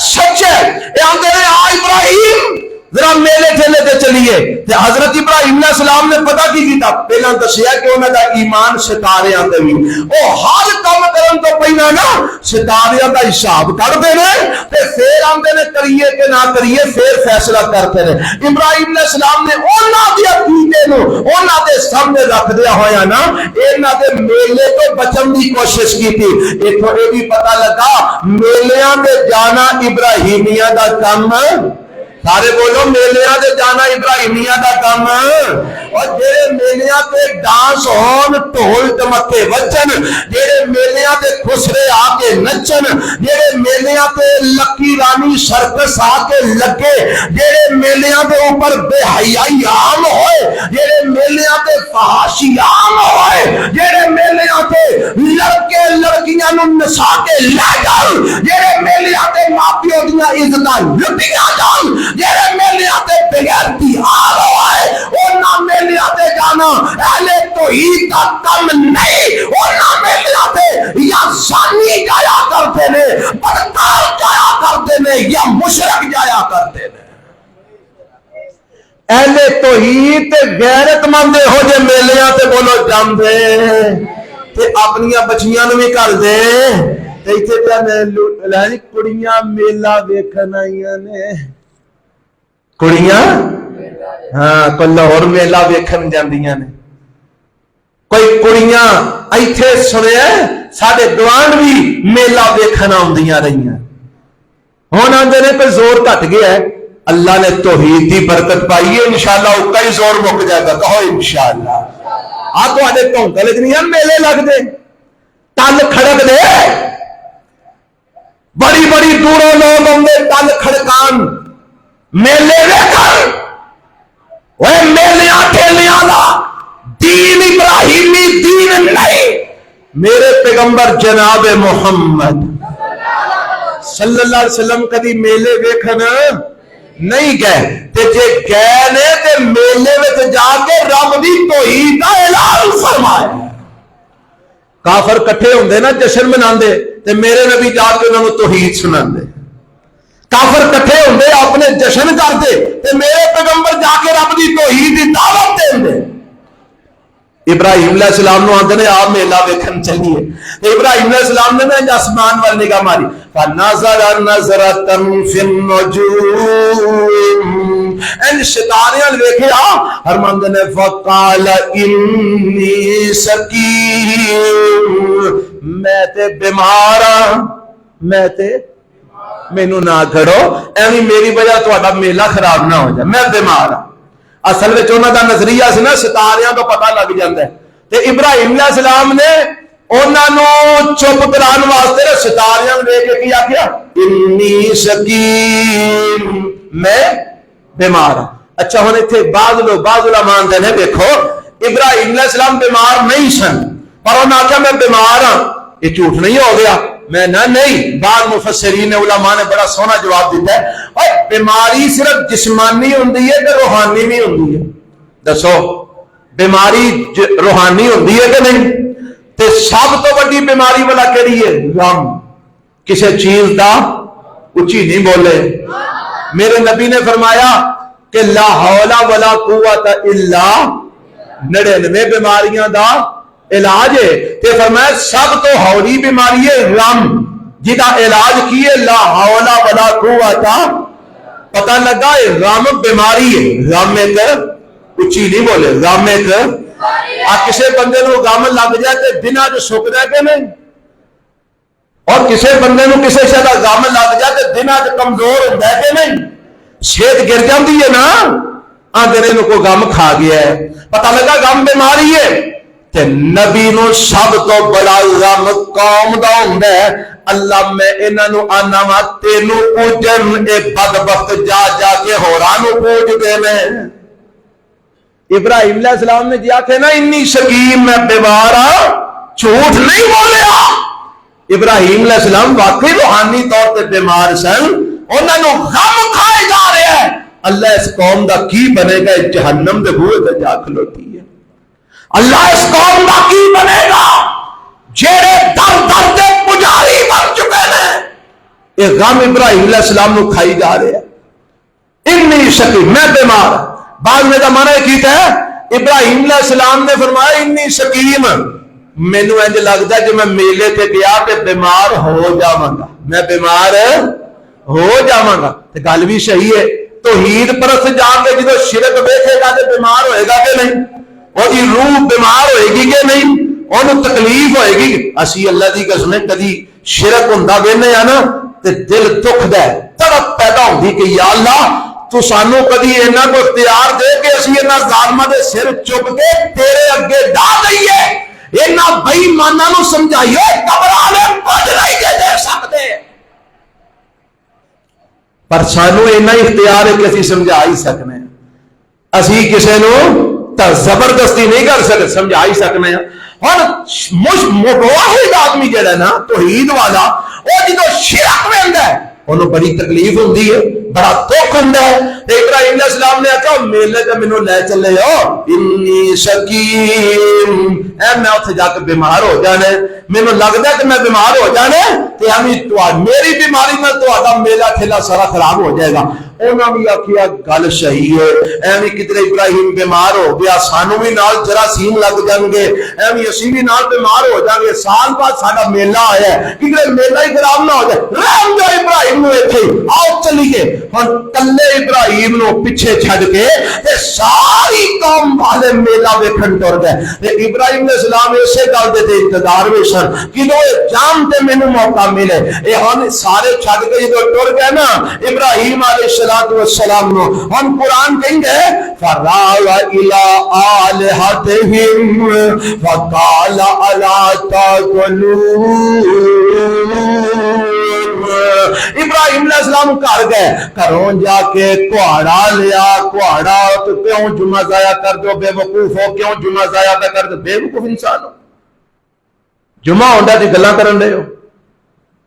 سچ ہے۔ اے آندے نے آ ابراہیم ذرا میلے ٹھیلے تے چلیے، تے حضرت ابراہیم علیہ السلام نے پتہ کی کیتا، پہلا دسیا کہ انہاں دا ایمان ستاریاں تے وی او ہر کام کرن تو پہلا نا ستاریاں دا حساب کردے نے تے پھر آندے نے کریے کہ نہ کریے، پھر فیصلہ کرتے نے۔ ابراہیم علیہ السلام نے انہاں دی عقیدے نو انہاں دے سامنے رکھ دیا ہویا نا انہاں دے میلے تو بچن دی کوشش کیتی۔ ایتھوں اے بھی پتہ لگا میلیاں دے جانا ابراہیمیاں دا کام، سارے بولو میلیاں دے جانا ابراہیمیہ دا کام، اور جڑے میلیاں تے ڈانس ہون ڈھول ڈمکے وجن، جڑے میلیاں تے خسرے آ کے نچن، جڑے میلیاں تے لکی رانی سرکس آ کے لگے، جڑے میلیاں دے اوپر بے حیائی عام ہوئے، جڑے میلیاں تے فحاشی عام ہوئے، جڑے میلیاں تے لڑکے لڑکیاں نو نسا کے لے جان، جڑے میلیاں تے ماں پیو دیاں عزتاں لٹیاں جان، جڑے میلیاں تے بغیرتی حال ہوئے، انہاں میلیاں تے جانا اہل توحید کا کم نہیں، انہاں میلیاں تے یا زانی جایا کرتے نے، بدکار جایا کرتے نے، یا مشرک جایا کرتے نے۔ اہل توحید تے غیرت مند ہو جے میلیاں تے بولو جان دے تے اپنیاں بچیاں نو بھی کر دے تے ایتھے تے کڑیاں میلہ ویکھن آئیاں نے، کڑیاں ہاں کوئی لاہور میلہ ویکھن جاندیاں نے، کوئی کڑیاں ایتھے سنیا ساڈے گوانڈ بھی میلہ ویکھن آندیاں رہیاں، ہن آندے نے کوئی زور گھٹ گیا ہے، اللہ نے توحید دی برکت پائی ہے، انشاءاللہ او کئی زور مک جائے گا، کہو انشاءاللہ۔ آ تواڈے ٹونکل نہیں میلے لگ دے، ٹل کھڑک دے، بڑی بڑی دوروں لوگ آندے ٹل کھڑکان میلے ویکھن، وہ میلیاں ٹھیلیاں دا دین ابراہیمی دین نہیں، میرے پیغمبر جناب محمد صلی اللہ علیہ وسلم کدی میلے ویکھن نہیں گئے، تے جے گئے نے تے میلے وچ جا کے رب دی توحید دا اعلان فرمایا۔ کافر کٹھے ہوندے نا جشن مناندے تے میرے نبی جا کے انہاں نوں توحید سناندے، کافر کٹھے ہوندے اپنے جشن کردے تے میرے پیغمبر جا کے رب دی توحید دی دعوت دیندے۔ ابراہیم علیہ السلام نو آندے نے آپ میلہ ویکھن چلیے، ابراہیم علیہ السلام نے نا آسمان وال نگاہ ماری، فنظر نظرۃ فی النجوم، ان ستاریاں ویکھیا، فرماندے نے فقال انی سقیم، میں تے بیمار ہاں، میں تے مینوں نہ کھڑو ایویں میری وجہ تہاڈا میلہ خراب نہ ہو جائے، میں بیمار ہاں۔ اصل میں انہوں کا نظریہ سی نا ستاریاں تو پتہ لگ جاتا ہے، تے ابراہیم علیہ السلام نے انہوں چپ کران واسطے ستاریاں دیکھ کے کیا کیا، انی سقیم، میں بیمار ہوں۔ اچھا ہوں اتنے بعض علماء آندے ہیں دیکھو ابراہیم علیہ السلام بیمار نہیں سن پر انہوں نے آخیا میں بیمار ہوں، یہ جھوٹ نہیں ہو گیا، میں نہ نہیں۔ بعض مفسرین علماء نے بڑا سونا جواب دیتا ہے، اور بیماری صرف جسمانی ہوندی ہے کہ روحانی بھی ہوندی ہے؟ دسو بیماری روحانی ہوندی ہے کہ نہیں؟ تے سب تو بڑی بیماری والا کیڑی ہے؟ غم، کسی چیز دا اچھی نہیں بولے۔ میرے نبی نے فرمایا کہ لا حول ولا قوت الا 99 بیماریاں دا علاج ہے، تے فرمایا سب تو ہولی بیماری ہے غم، جدا علاج کیے لا حول ولا قوت، پتہ لگا ہے غم بیماری ہے۔ غم ایک اچھی نہیں بولے، غم ایک کسی بندے نو غم لگ جائے تے دنوں چ سک جائے کہ نہیں، اور کسی بندے نو کسی شے دا غم لگ جائے تے دنوں چ کمزور ہوتا ہے کہ نہیں، صحت گر جاتی ہے نا، آدھے نو کوئی غم کھا گیا ہے، پتہ لگا غم بیماری ہے۔ تے نبی نو سب تو بڑا غم قوم دا ہوندا ہے، اللہ میں انہاں نو آنا وا تینو پوجن، اے بدبخت جا جا کے ہوراں نو پوج دے نے۔ ابراہیم علیہ السلام نے جی آکھے نا انی سقیم، میں بیمار ہاں، جھوٹ نہیں بولیا۔ ابراہیم علیہ السلام واقعی روحانی طور پہ بیمار سن، انہاں نو غم کھائے جا رہے ہیں۔ اللہ اس قوم دا کی بنے گا؟ جہنم دے بوئے تے جا کھلوتی ہے۔ اللہ اس قوم دا کی بنے گا؟ جیڑے در در دے پجاری بن چکے ہیں۔ یہ غم ابراہیم علیہ السلام نو کھائی جا رہے ہیں۔ انی سقیم، میں بیمار۔ بعد میں مانا کیتا ہے ابراہیم علیہ السلام نے فرمایا انی سقیم، مینو انج لگتا ہے کہ میں میلے تے گیا تے بیمار ہو جاواں گا، میں بیمار ہو جاواں گا۔ تے گل بھی صحیح ہے، توحید پرست جان کے جدو شرک ویکھے گا تے بیمار ہوئے گا کہ نہیں، اور یہ روح بیمار ہوئے گی کہ نہیں، انہوں تکلیف ہوئے گی۔ اسی اللہ دی قسم کدی شرک ہوندا وینے آ نا تے دل دکھدا ہے، تڑپ پیدا ہوندی کہ یا اللہ تو سانو کدی اینا کو اختیار دے کہ اسی اینا ظالمہ دے سر چک کے تیرے اگے ڈال دئیے، اینا بے ایماناں نو سمجھائیے گھبرانے کچھ نہیں دے سکتے، پر سانو اینا اختیار ہے کہ اسی سمجھا ہی سکنے ہیں، اسی کسے نو زبردستی نہیں کر سکتے، سمجھا ہی سکنے ہیں۔ اور واحد آدمی جڑا نا توحید والا، وہ جدو شرک ویندا ہے انہوں بڑی تکلیف ہوندی ہے، بڑا دکھ ہوندا ہے۔ ابراہیم علیہ السلام نے کہا میلے تے مینوں لے چلے ہو، انی سقیم، اے میں اوتھے جا کے بیمار ہو جانا ہے، مینوں لگدا ہے کہ میں بیمار ہو جانا ہے تے میری بیماری میں تہاڈا میلہ ٹھیلا سارا خراب ہو جائے گا۔ انہوں نے آخیا گل صحیح ہے، ایویں کدھر ابراہیم بیمار ہو گیا سانو بھی نال جراثیم لگ جان گے، ایویں اسی بھی نال بیمار ہو جان گے، سال بعد ساڈا میلہ آیا ہے، کدھر میلہ ہی خراب نہ ہو جائے، رحم دو ابراہیم نو ایتھے، آؤ چلیے۔ ہن کلے ابراہیم نو پیچھے چھڈ کے تے ساری قوم والے میلہ ویکھن ٹر گئے، تے ابراہیم علیہ السلام اسی گل دے انتظار وچ سن کدو جان تے مینوں موقع ملے۔ اے ہن سارے چھڈ کے جدوں ٹر گئے نا ابراہیم علیہ السلام نو، ہم قرآن کہیں گے فراغ الى آلہتہم وقال الا تاکلون۔ ابراہیم علیہ السلام کر گئے، گھروں جا کے کہاڑا لیا، کہاڑا تو کیوں جمعہ ضائع کر دو، بے وقوف ہو کیوں جمعہ ضائع کر دو، بے وقوف انسان ہو، جمعہ ہوندا تے گلاں کرن دے ہو،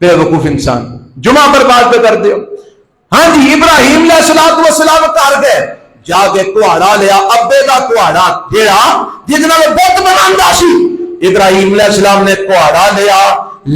بے وقوف انسان جمعہ برباد پہ کر دیو۔ ہاں جی ابراہیم علیہ السلام کر گئے، جا کے کہاڑا لیا، ابے دا کہاڑا جیڑا جس نال بت بناندا سی، ابراہیم علیہ السلام نے کہاڑا لیا،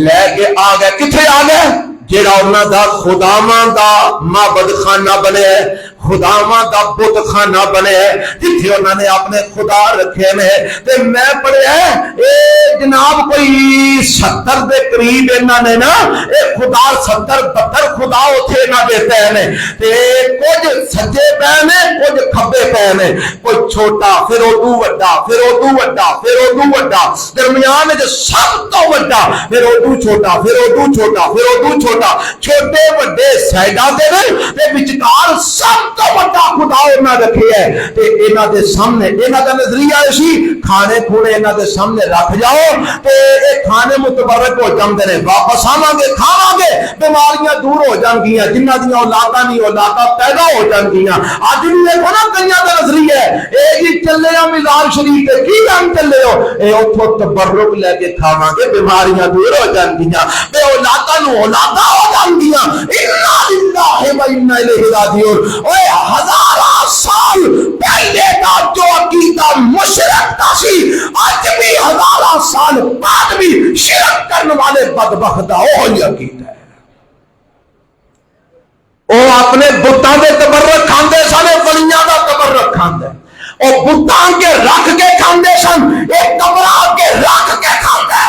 لے کے آ گئے، کتھے آ گئے؟ جیڑا انہاں دا خداواں دا معبد خانہ بنیا ہے، خداواں دا بت خانہ بنے جتھے انہوں نے اپنے خدا رکھے نے تے میں پڑھیا اے جناب کوئی 70 دے قریب انہوں نے نا اے خدا 70-72 خدا اتھے نہ دیتے ہیں تے کچھ سجے پے نے کچھ کھبے پے نے کوئی چھوٹا پھر ادو وڈا پھر ادو وڈا پھر ادو وڈا درمیان جو سب تو وڈا پھر ادو چھوٹا پھر ادو چھوٹا پھر ادو چھوٹا چھوٹے وڈے سائڈاں تے نے تے وچکار سب تو وڈا خدا انہاں رکھے ہے تے انہاں دے سامنے انہاں دا نظریہ سی کھانے کھونے انہاں دے سامنے رکھ جاؤ تے اے کھانے متبرک ہو جاندے نے واپس آواں گے کھاواں گے بیماریاں دور ہو جان گیاں جنہاں دیاں اولاداں نہیں اولاداں پیدا ہو جان گیاں اج بھی دیکھو نا کئیاں دا نظریہ ہے اے جی چلے آ مزار شریف تے کی کام چلے ہو اے اوتھوں تبرک لے کے کھاواں گے بیماریاں دور ہو جان گیاں بے اولاداں نو اولاداں ہو جان گیاں انا للہ و انا الیہ راجعون اوے ہزاراں سال پہلے دا جو عقیدہ مشرک دا سی اج بھی ہزاراں سال بعد بھی شرک کرنے والے بدبخت دا وہی عقیدہ ہے وہ اپنے بتاں دے تبرک کھاندے سن ولیاں دا تبرک کھاندے او بتاں کے رکھ کے کھاندے سن ایک قبراں کے رکھ کے کھاندے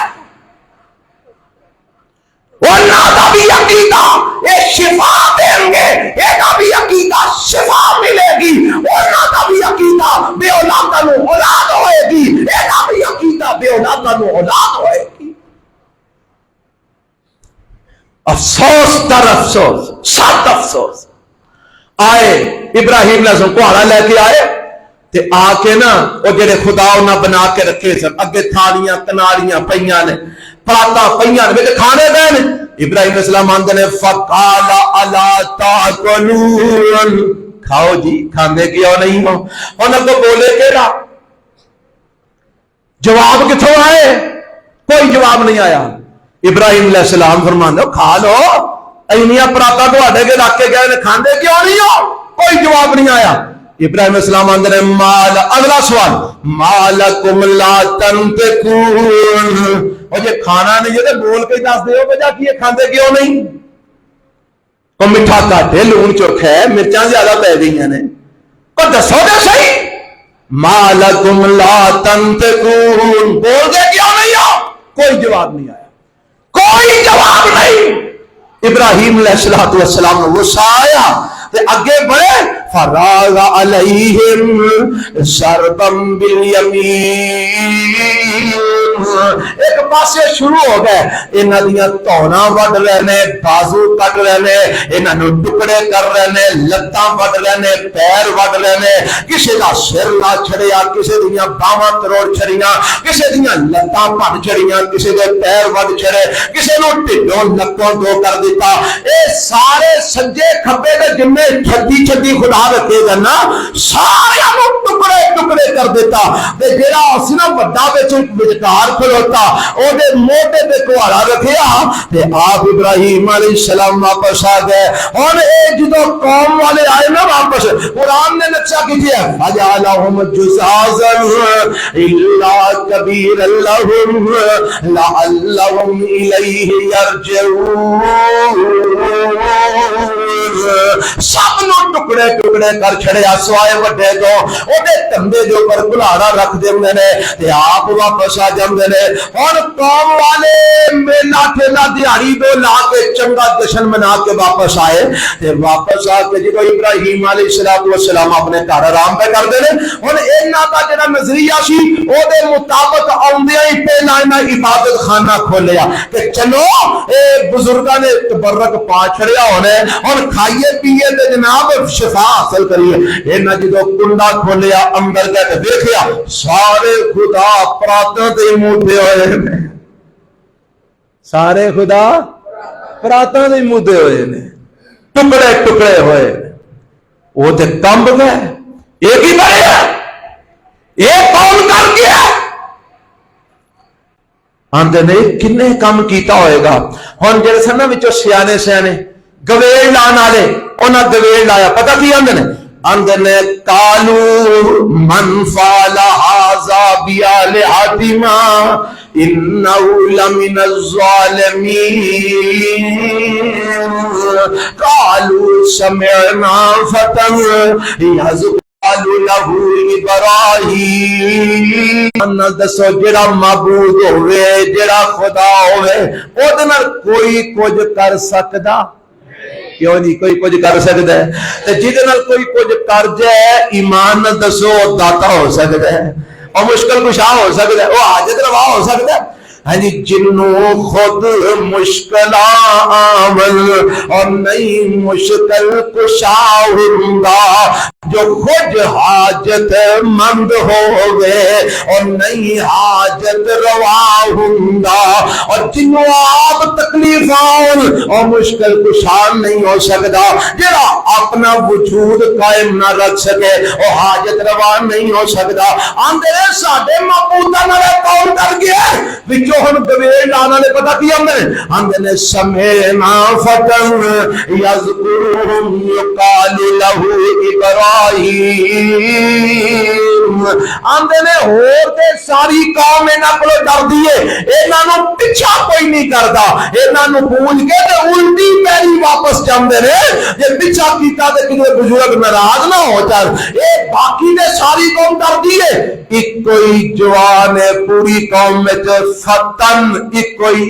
ورنہ دا بھی عقیدہ اے شفا دیں گے اے دا بھی عقیدہ شفا ملے گی ورنہ دا بھی عقیدہ بے اولاداں نو اولاد ہوئے گی اے دا بھی عقیدہ بے اولاداں نو اولاد ہوئے گی افسوس در افسوس سخت افسوس آئے ابراہیم علیہ السلام کوہاڑا لے کے آئے تے آ کے نا وہ جڑے خدا انہاں بنا کے رکھے سن اگے تھالیاں کناریاں پئیاں نے پراتا پئیاں نے کھانے پے نے ابراہیم علیہ السلام آندے نے فقال الا تاکلون کھاؤ جی کھاندے کیوں نہیں ہو انہاں کو بولے کیڑا جواب کتھوں آئے کوئی جواب نہیں آیا ابراہیم علیہ السلام فرماندے کھا لو اینیاں پراتا تواڈے کے رکھ کے گئے نے کھاندے کیوں نہیں ہو کوئی جواب نہیں آیا ابراہیم علیہ السلام آندے نے مال اگلا سوال مالکم لا تنطقون او جے کھانا نہیں تے بول کے دس دیو بجا کیے کھاندے کیوں نہیں او میٹھا گھٹ ہے لون چوکھا ہے مرچاں زیادہ پے گئیاں نے او دسو تے صحیح مالکم لا تنطقون بول دے کیوں نہیں ہو کوئی جواب نہیں آیا کوئی جواب نہیں ابراہیم علیہ السلام نے غصہ آیا تے اگے بڑھے فراغ علیہم ضربا بالیمین ایک پاسے شروع ہو گئے انہاں دیاں توڑاں وڈ رہے نے بازو کٹ رہے نے انہاں نو ٹکڑے کر رہے نے لتاں وڈ رہے نے پیر وڈ رہے نے کسے دا سر لا چھڑیا کسے دیاں باواں تروڑ چھڑیاں کسے دیاں لتاں پھٹ چھڑیاں کسے دے پیر وڈ چھڑے کسے نو ٹڈوں نکوں دو کر دیتا اے سارے سجے کھبے دے جنے چھڈی چھڈی خدا رکھے گا نا سارے نو ٹکڑے ٹکڑے کر دیتا تے جڑا اسی نا بڑا وچ وچکار کھلوتا او دے موٹے تے کوہاڑا رکھیا تے آپ ابراہیم علیہ السلام واپس آ گئے اور اے جدوں قوم والے آئے نا واپس قرآن نے نقشہ کیجئے فجعلہم جزازا الا کبیرا لہم لعلہم الیہ یرجعون سب نو ٹکڑے ٹکڑے کر چھڑیا سوائے وڈے تو او دے تندے دے اوپر کلاڑا رکھ دیندے نے تے آپ واپس آ جاندے نے اور قوم والے میلا ٹھیلا دیہڑی دو لا کے چنگا جشن منا کے واپس آئے تے واپس آ کے جدوں ابراہیم علیہ السلام اپنے گھر آرام پہ کردے نے ہن انہاں دا جڑا نظریہ سی او دے مطابق اوندیاں ہی پہلا انہاں عبادت خانہ کھولیا کہ چلو اے بزرگاں نے تبرک پا چھڑیا ہونے اور کھائیے پیئے تے جناب شفا حاصل کریے انہاں جدوں کنڈا کھولیا اندر گئے تے دیکھیا سارے خدا پراتاں تے موٹے ہوئے نے سارے خدا پراتاں تے موٹے ہوئے نے ٹکڑے ٹکڑے ہوئے وہ تے کمب گئے ایک ہی بڑے ایک کون کر گیا آندے نے کنے کام کیتا ہوئے گا ہن جڑے سن وچوں سیانے سیانے گویڑ لان والے انہاں گویڑ لایا پتہ کی آندے نے کالو من فعل ھذا بیالہتنا إنه لمن الظالمين قالوا سمعنا فتى يذكر له إبراهيم دسو جڑا معبود ہوئے جڑا خدا ہوئے او دے نال کوئی کچھ کر سکدا کیوں نہیں کوئی کچھ کر سکتا ہے تے جہدے نال کوئی کچھ کر جائے ایمان نال دسو داتا ہو سکتا ہے اور مشکل کشا ہو سکتا ہے وہ حاجت روا ہو سکتا ہے ہاں جی جنوں خود مشکل آمن اور نہیں مشکل کشا ہوندا جو خود حاجت مند ہوئے اور نہیں حاجت روا ہوندا اور جنوں آپ تکلیف آن اور مشکل کشا نہیں ہو سکتا جڑا اپنا وجود قائم نہ رکھ سکے وہ حاجت روا نہیں ہو سکتا آندے ساڈے معبوداں نال کون کر گیا وچوں ہن گویل لانا نے پتہ کی آندے نے سمعنا فتى يذكرهم يقال له ابراہیم آندے نے ہور تے ساری قوم انہاں کولوں ڈردی ہے انہاں نوں پیچھا کوئی نہیں کردا انہاں نوں پوچھ کے تے الٹی پیری واپس جاندے نے جے پیچھا کیتا تے کدے بزرگ ناراض نہ ہو جان اے باقی نے ساری قوم ڈردی ہے ایک کوئی جوان ہے پوری قوم وچ فتن ایک کوئی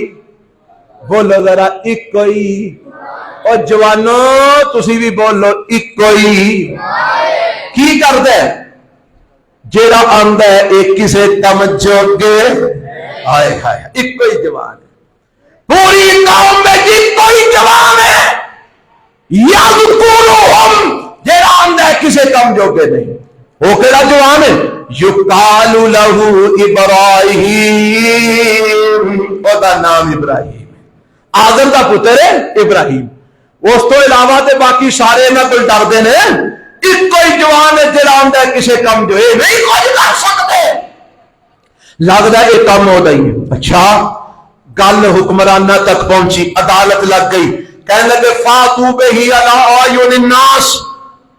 بولو ذرا ایک کوئی اور جوانوں تسی بھی بولو ایک کوئی کی کردا ہے جیڑا آندا ہے ایک کسے کم جوگے ہائے ہائے ایک کوئی جوان ہے پوری قوم میں ایک کوئی جوان ہے یذکرہم جیڑا آندا ہے کسے کم جوگے نہیں وہ کیڑا جوان ہے یقال لہ ابراہیم او دا نام ابراہیم آدم دا پتر ہے ابراہیم اس تو علاوہ تے باقی سارے نہ کوئی ڈردے نے ایک کوئی جوان ہے جڑا آندا ہے کسے کم جو ہے نہیں کچھ کر سکتے لگدا ہے یہ کم ہو گئی اچھا گل حکمرانہ تک پہنچی عدالت لگ گئی کہنے لگے فاتو بہی علی اعین الناس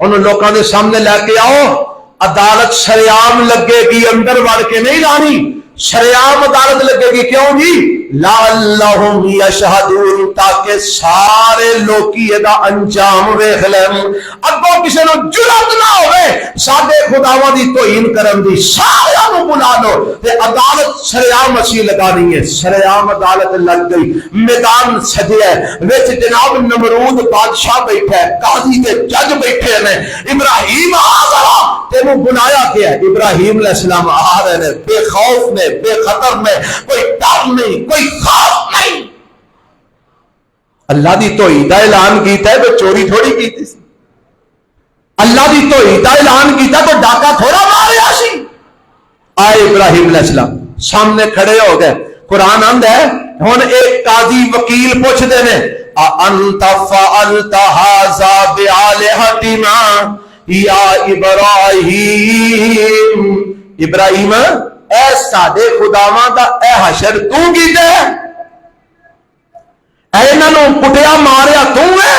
انہوں لوگوں کے سامنے لے کے آؤ عدالت شریعام لگے گی اندر وڑ کے نہیں لانی شریعام عدالت لگے گی کیوں جی لعلہم یشہدون تاکہ سارے لوکی دا انجام ویکھ لین اگوں کسی نو جرأت نہ ہوئے ساڈے خداواں دی توہین کرن دی سارے نو بلا لو تے عدالت شریعام اسی لگانی ہے شریعام عدالت لگ گئی میدان سجیا ہے وچ جناب نمرود بادشاہ بیٹھا ہے قاضی تے جج بیٹھے نے ابراہیم آ ذرا تینوں بلایا گیا ہے ابراہیم علیہ السلام آ رہے ہیں بے خوف میں بے خطر میں کوئی ڈر نہیں کوئی خوف نہیں اللہ دی توحید دا اعلان کیتا ہے تو چوری تھوڑی کیتی سی اللہ دی توحید دا اعلان کیتا تو ڈاکہ تھوڑا ماریا سی آئے ابراہیم علیہ السلام سامنے کھڑے ہو گئے قرآن آندا ہے ہن ایک قاضی وکیل پوچھ دے نے انت فعلت ھذا بآلہتنا یا ابراہیم ابراہیم اے ساڈے خداواں دا اے حشر تو کیتا ہے اے انہاں نوں کٹیا ماریا تو ہے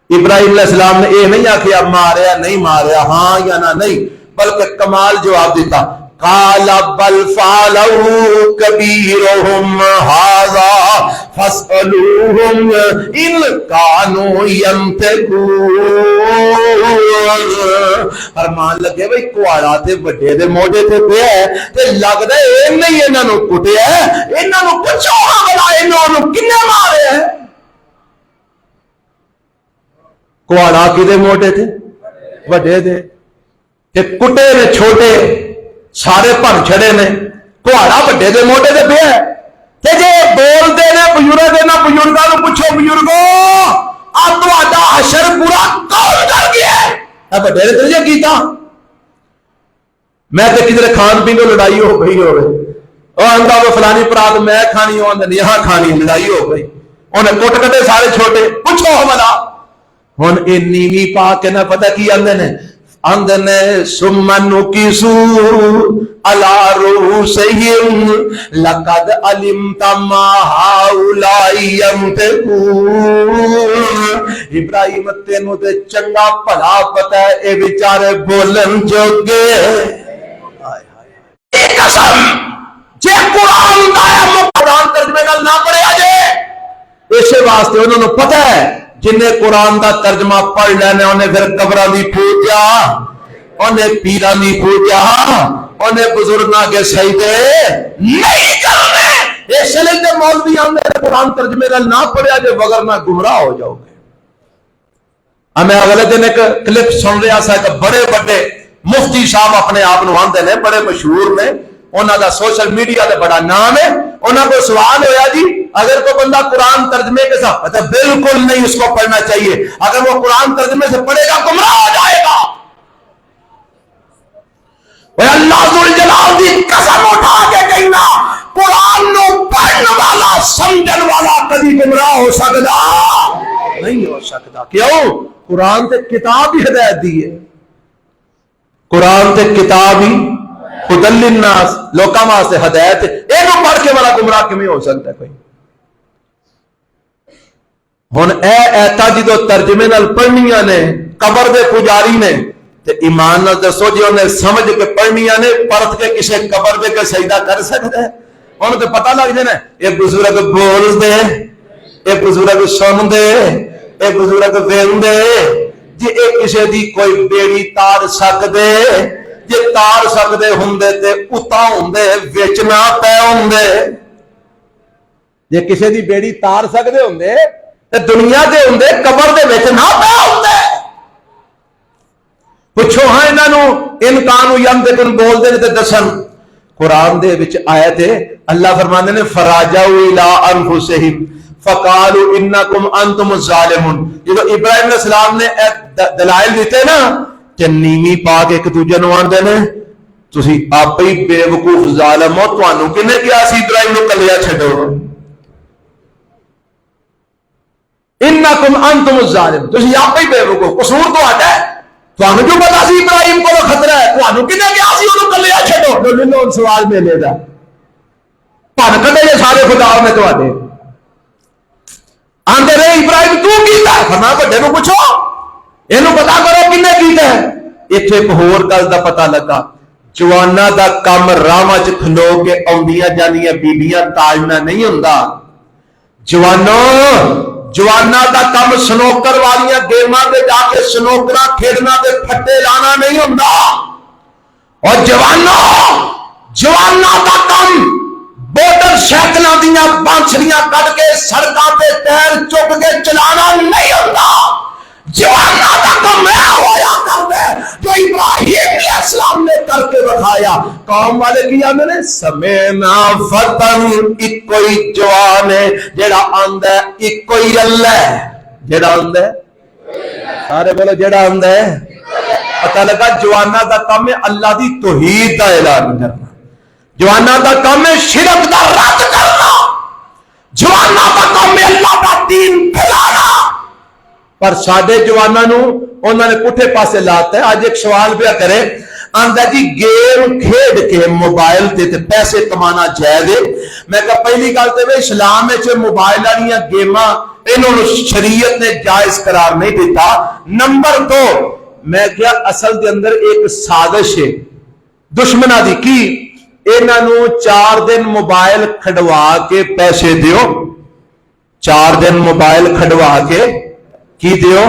ابراہیم علیہ السلام نے یہ نہیں آخیا ماریا نہیں ماریا ہاں یا نہ نہیں بلکہ کمال جواب دیتا قال بل فعلوا كبيرهم هذا فاسألوهم إن كانوا ينطقون فرمان لگے بھئی کوڑا تے بڑے دے موڈے تے پیا ہے تے لگدا اے نہیں انہاں نوں کٹیا ہے انہاں نوں پوچھو بلا انہاں نوں کنے مارے ہے کوڑا کدے موڈے تے بڑے دے تے کٹے نے چھوٹے سارے بھن چھڑے نے کوڑا بڑے دے موڈے تے پیا ہے تے جے بول دے نے بزرگ نہ بزرگاں نوں پوچھو بزرگو آ تہاڈا حشر پورا کون کر گیا ہے اے بڑے نے تے کیتا میں تے کدھر کھان پین کو لڑائی ہو گئی ہوے او آندا وہ فلانی پرات میں کھانی ہوں نہیں ہاں کھانی لڑائی ہو گئی انہیں کٹ کٹے سارے چھوٹے پوچھو ہمارا ہن اے نیوی پا کے نہ پتہ کی آندے نے ثم نكسوا على رؤوسهم لقد علمت ما هؤلاء ينطقون ابراہیم تینوں تے چنگا بھلا پتہ ہے اے بیچارے بولن جوگے قسم جے قرآن دا ہے قرآن ترجمے نال نہ پڑھیا جے، اسی واسطے انہوں نے پتہ ہے جن نے قرآن دا ترجمہ پڑھ لینا انہیں پھر قبراں دی پوجا، انہیں پیراں دی پوجا، انہیں بزرگاں کے سجدے نہیں کرنے۔ اس لیے تے مولوی آندے قرآن ترجمے نال نہ پڑھیا جے وگرنہ گمراہ ہو جاؤ گے۔ میں اگلے دن ایک کلپ سن رہا سا کہ بڑے بڑے مفتی صاحب اپنے آپ نو آندے نے، بڑے مشہور نے، انہوں دا سوشل میڈیا تے بڑا نام ہے، انہوں کو سوال ہویا جی اگر کوئی بندہ قرآن ترجمے کے ساتھ پتہ بالکل نہیں اس کو پڑھنا چاہیے، اگر وہ قرآن ترجمے سے پڑھے گا گمراہ ہو جائے گا۔ اللہ ذوالجلال دی قسم اٹھا کے کہنا قرآن نو پڑھن والا سمجھن والا کبھی گمراہ ہو سکتا نہیں ہو سکتا۔ کیوں؟ قرآن تے کتاب ہی ہدایت دی ہے، قرآن تے کتاب ہی ہدی للناس، لوکاں واسطے ہدایت ہے، اینو پڑھ کے والا گمراہ کیویں ہو سکتا ہے کوئی؟ ہن اے ایتاں جدوں ترجمے نال پڑھنیاں نے قبر دے پجاری نے تے ایمان نال دسو جی انہیں سمجھ کے پڑھنیاں نے پرت کے کسے قبر دے کے سجدہ کر سکتا ہے؟ انہوں تے پتہ لگ جائے نا یہ بزرگ بول دے، یہ بزرگ سن دے، یہ بزرگ وین دے جی، اے کسے دی کوئی بیڑی تار سکدے، جی تار سکدے ہوندے تے اتا ہوندے وچ نہ پے ہوندے، جی کسے دی بیڑی تار سکدے ہوندے تے دنیا دے ہوندے قبر دے وچ نہ پے ہوندے۔ پوچھو ہاں انہوں انکانو یمدکن بول دے تے دسن قرآن دے وچ آیت ہے، اللہ فرماندے نے فراجعوا الی انفسہم فقالوا انکم انتم الظالمون۔ جب ابراہیم علیہ السلام نے دلائل دیتے نا کہ نیوی پا کے ایک دوجے نوں آندے نے تسی آپ ہی بے وقوف ظالم ہو، تانوں کنے کیا سی ابراہیم نوں کلیا چھڈو، انکم انتم الظالمون، تسی آپ ہی بے وقوف، قصور تہاڈا ہے، تانوں جو پتا سی ابراہیم کو خطرہ ہے، تانوں کنے کیا سی اونوں کلیا چھڈو۔ لو سوال میلے دا پن کڈے یہ سارے خدا نے تہاڈے آندے رہے ابراہیم تو کیتا ہے، فرمایا بڑے نوں پوچھو اینو پتا کرو کنے کیتا ہے۔ ایتھے ایک ہور گل دا پتہ لگا، جواناں دا کم راواں چ کھلو کے اوندیاں جانیاں بیبییاں تاجنا نہیں ہوندا، جواناں دا کم سنوکر والیاں گیماں تے جا کے سنوکراں کھیڈنا تے پھٹے لانا نہیں ہوندا، اور جواناں دا کم موٹر سائیکلاں دیاں بانسریاں کٹ کے سڑکاں تے ٹائر چک کے چلانا نہیں ہوندا۔ جواناں دا کم اے ہویا کردا جو ابراہیم علیہ السلام نے کر کے دکھایا۔ قوم والے کی آندے نے سمینا فتن، ایک کوئی جوان ہے جڑا آندا ہے ایک کوئی اللہ ہے، جڑا آندا ہے سارے بولو جڑا آندا ہے۔ پتہ لگا جواناں دا کم ہے اللہ دی توحید دا اعلان کرنا، جواناں دا کام ہے شرک دا رد کرنا، جواناں دا کام ہے اللہ دا دین پھیلانا۔ پر ساڈے جواناں نوں انہوں نے پٹھے پاسے لاتا ہے۔ آج ایک سوال پہ کرے آندا جی گیم کھیڈ کے موبائل تے پیسے کمانا جائز ہے؟ میں کہا پہلی گل تے اسلام وچ موبائل والیاں گیماں انہوں شریعت نے جائز قرار نہیں دیتا۔ نمبر 2 میں کیا اصل دے اندر ایک سازش ہے دشمناں دی، کی انہوں 4 دن موبائل کھڑوا کے پیسے دیو، 4 دن موبائل کھڑوا کے کی دیو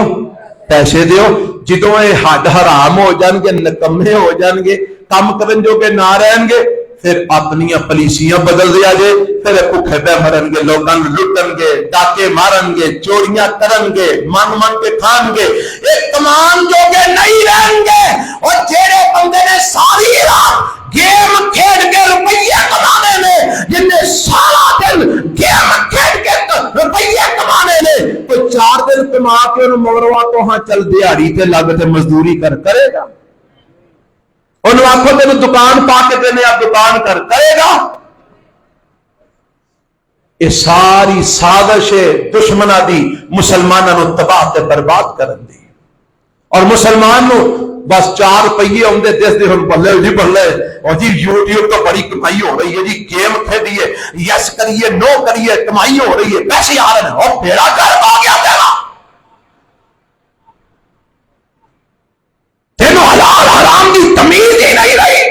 پیسے دیو، جدوں یہ حد حرام ہو جان گے نکمے ہو جان گے کم کرن جو کہ نہ رہن گے پھر اپنی پالیسیاں بدل دیا جے، پھر بھوکے پہ مرن گے، لوگاں لٹن گے، ڈاکے مارن گے، چوریاں کرن گے، من کے کھان گے، ایک کمان جو کہ نہیں رہن گے۔ اور جیڑے بندے نے ساری رات گیم کھیل کے روپیے کمانے نے، جن نے سارا دن گیم کھیل کے روپیے کمانے نے، تو 4 دن کما کے انہوں مغروا تو ہاں چل دیہڑی تے لگ تے مزدوری کرے گا، انہوں آنکھوں تینوں دکان پا کے دینے آپ دکان کرے گا۔ یہ ساری سازش ہے دشمنہ دی مسلمانوں نو تباہ تے برباد کرن دی، اور مسلمان نو بس 4 روپیے ہوندے دس دے ہن بلے جی بلے، اور جی یوٹیوب تو بڑی کمائی ہو رہی ہے جی، گیم کھیلیے یس کریے نو کریے کمائی ہو رہی ہے، پیسے آ رہے ہیں، اور تیرا گھر آ گیا تیرا، تینوں حلال حرام دی تمیز ہی نہیں رہی۔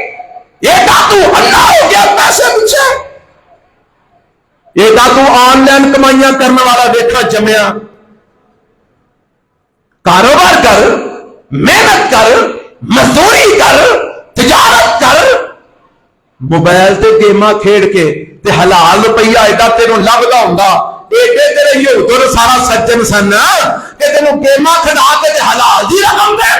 ایڈا تو اللہ ہو گیا پیسے پیچھے، ایڈا تو آن لائن کمائیاں کرنے والا دیکھا جمیا. کاروبار کر، محنت کر، مزدوری کر، تجارت کر، موبائل تے گیماں کھیڑ کے تے حلال روپیہ ایڈا تینوں لبدا ہوندا، ایڈے تیرے یہودوں سارا سجن سن کہ تینوں گیماں کھڑا کے تے حلال دی رقم دے.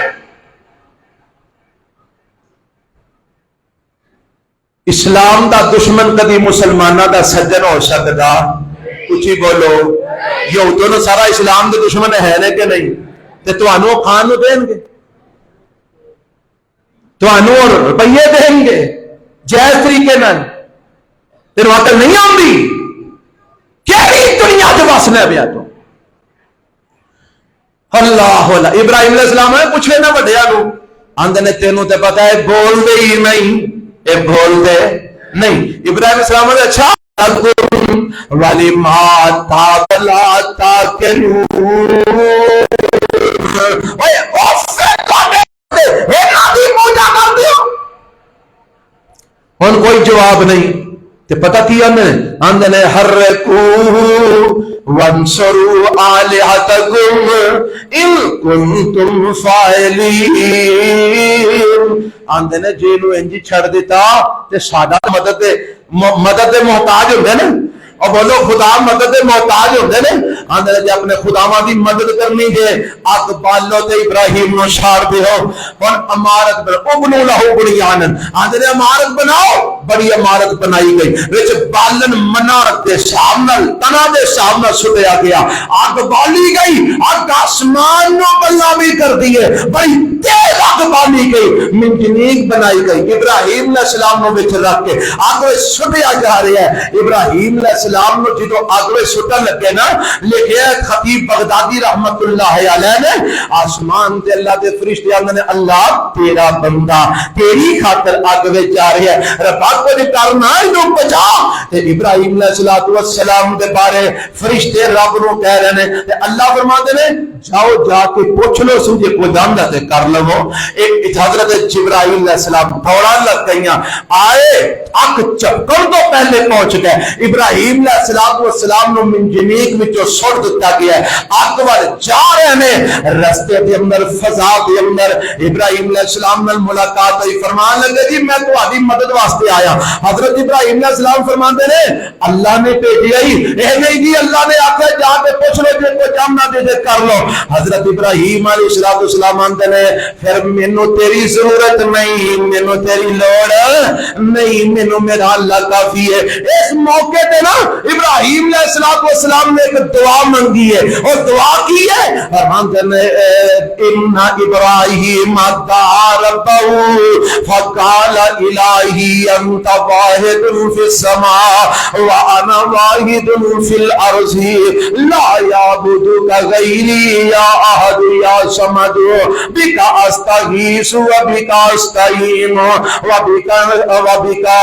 اسلام دا دشمن کدی مسلمانہ دا سجن ہو سکدا؟ کچھ بولو. یہودوں سارا اسلام دے دشمن ہے نے کہ نہیں؟ تے تانوں کھان نو دین گے، تانوں روپیے دیں گے جائز طریقے نال. تیرے عقل نہیں آندی؟ کیڑی دنیا تے وسنا پیا تو؟ اللہ اللہ. ابراہیم علیہ السلام نے پوچھے نہ وڈیا نو، آندے نے تینوں تے پتہ ہے بول دے ہی نہیں، اے بول دے نہیں. ابراہیم علیہ السلام نے اچھا والی ما تابلا تاکنو اوے اوفے کونے اے نبی پوجا کر دیو. ہن کوئی جواب نہیں تے پتہ کی آندے نے حرکو وانصروا آلہتکم ان کنتم فاعلین. آندے نے جینو انجی چھڑ دیتا تے ساڈا مدد دے محتاج ہوندے نے. اور بولو خدا مدد دے محتاج ہوندے نے. آندے نے جے اپنے خداواں دی مدد کرنی ہے اگ بالو تے ابراہیم نو چھاڑ دیو. ہن عمارت بناؤ، ابنو لہو بنیانن. آندے نے عمارت بناؤ، بڑی عمارت بنائی گئی، وچ بالن منارت دے حساب نال تنا دے حساب نال سٹیا گیا. اگ بالی گئی، اگ آسمان نو گلابی کر دیے، بڑی تیز اگ بالی گئی، منجنیق بنائی گئی. ابراہیم علیہ السلام نو وچ رکھ کے اگ وچ سٹیا جا رہا ہے. ابراہیم علیہ السلام نو جدو اگ وچ سٹن لگے نا، لکھیا خطیب بغدادی رحمت اللہ علیہ نے، آسمان تے اللہ دے فرشتے آندے نے اللہ تیرا بندہ تیری خاطر اگ وچ جا رہا ہے، ربا کو کرنا اینو بچا. تے ابراہیم علیہ السلام دے بارے فرشتے رب نو کہہ رہے ہیں تے اللہ فرماتے نے جاؤ جا کے پوچھ لو سمجھے کوئی جاندا تے کر لو. ایک حضرت جبرائیل علیہ السلام دوڑا لگ گئیاں، آئے اگ چپکن تو پہلے پہنچ گئے. ابراہیم علیہ السلام نو منجنیق وچوں سٹ دتا گیا ہے، اگ وال جا رہے نے. رستے دے اندر فضا دے اندر ابراہیم علیہ السلام نال ملاقات ہوئی. فرمان لگے جی میں تہاڈی مدد واسطے آیا. حضرت ابراہیم علیہ السلام فرماندے نے اللہ نے بھیجیا ہی اے نہیں جی اللہ نے آکھیا جا کے پوچھ لو جے کوئی جاننا دے کر لو. حضرت ابراہیم علیہ السلام آندے نے پھر مینوں تیری ضرورت نہیں، مینوں تیری لوڑ نہیں، مینوں میرا اللہ کافی ہے. اس موقع تے نا ابراہیم علیہ السلام نے ایک دعا منگی ہے، اور دعا کی ہے فرماندے نے ان ابراہیم دعا ربہ فقال الہی انت واحد فی السماء وانا واحد فی الارض لا یعبدک غیری یا احد یا صمد بک استغیث وبک استعین وبک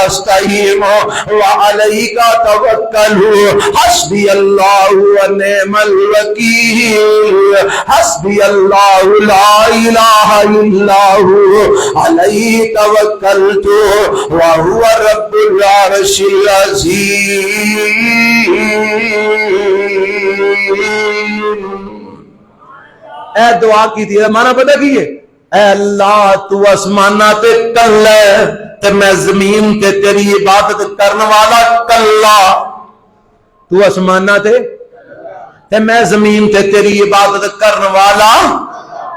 استعین وعلیک توکل حسبی اللہ ونعم الوکیل حسبی اللہ لا الہ الا هو علیہ توکلت وهو رب العرش العظیم. اے دعا کی تھی مانا پتہ کی ہے، اے اللہ تو آسمانہ تے کل ہے تے میں زمین تے تیری عبادت کرنے والا کلا. تو آسمانہ تے میں زمین تے تیری عبادت کرنے والا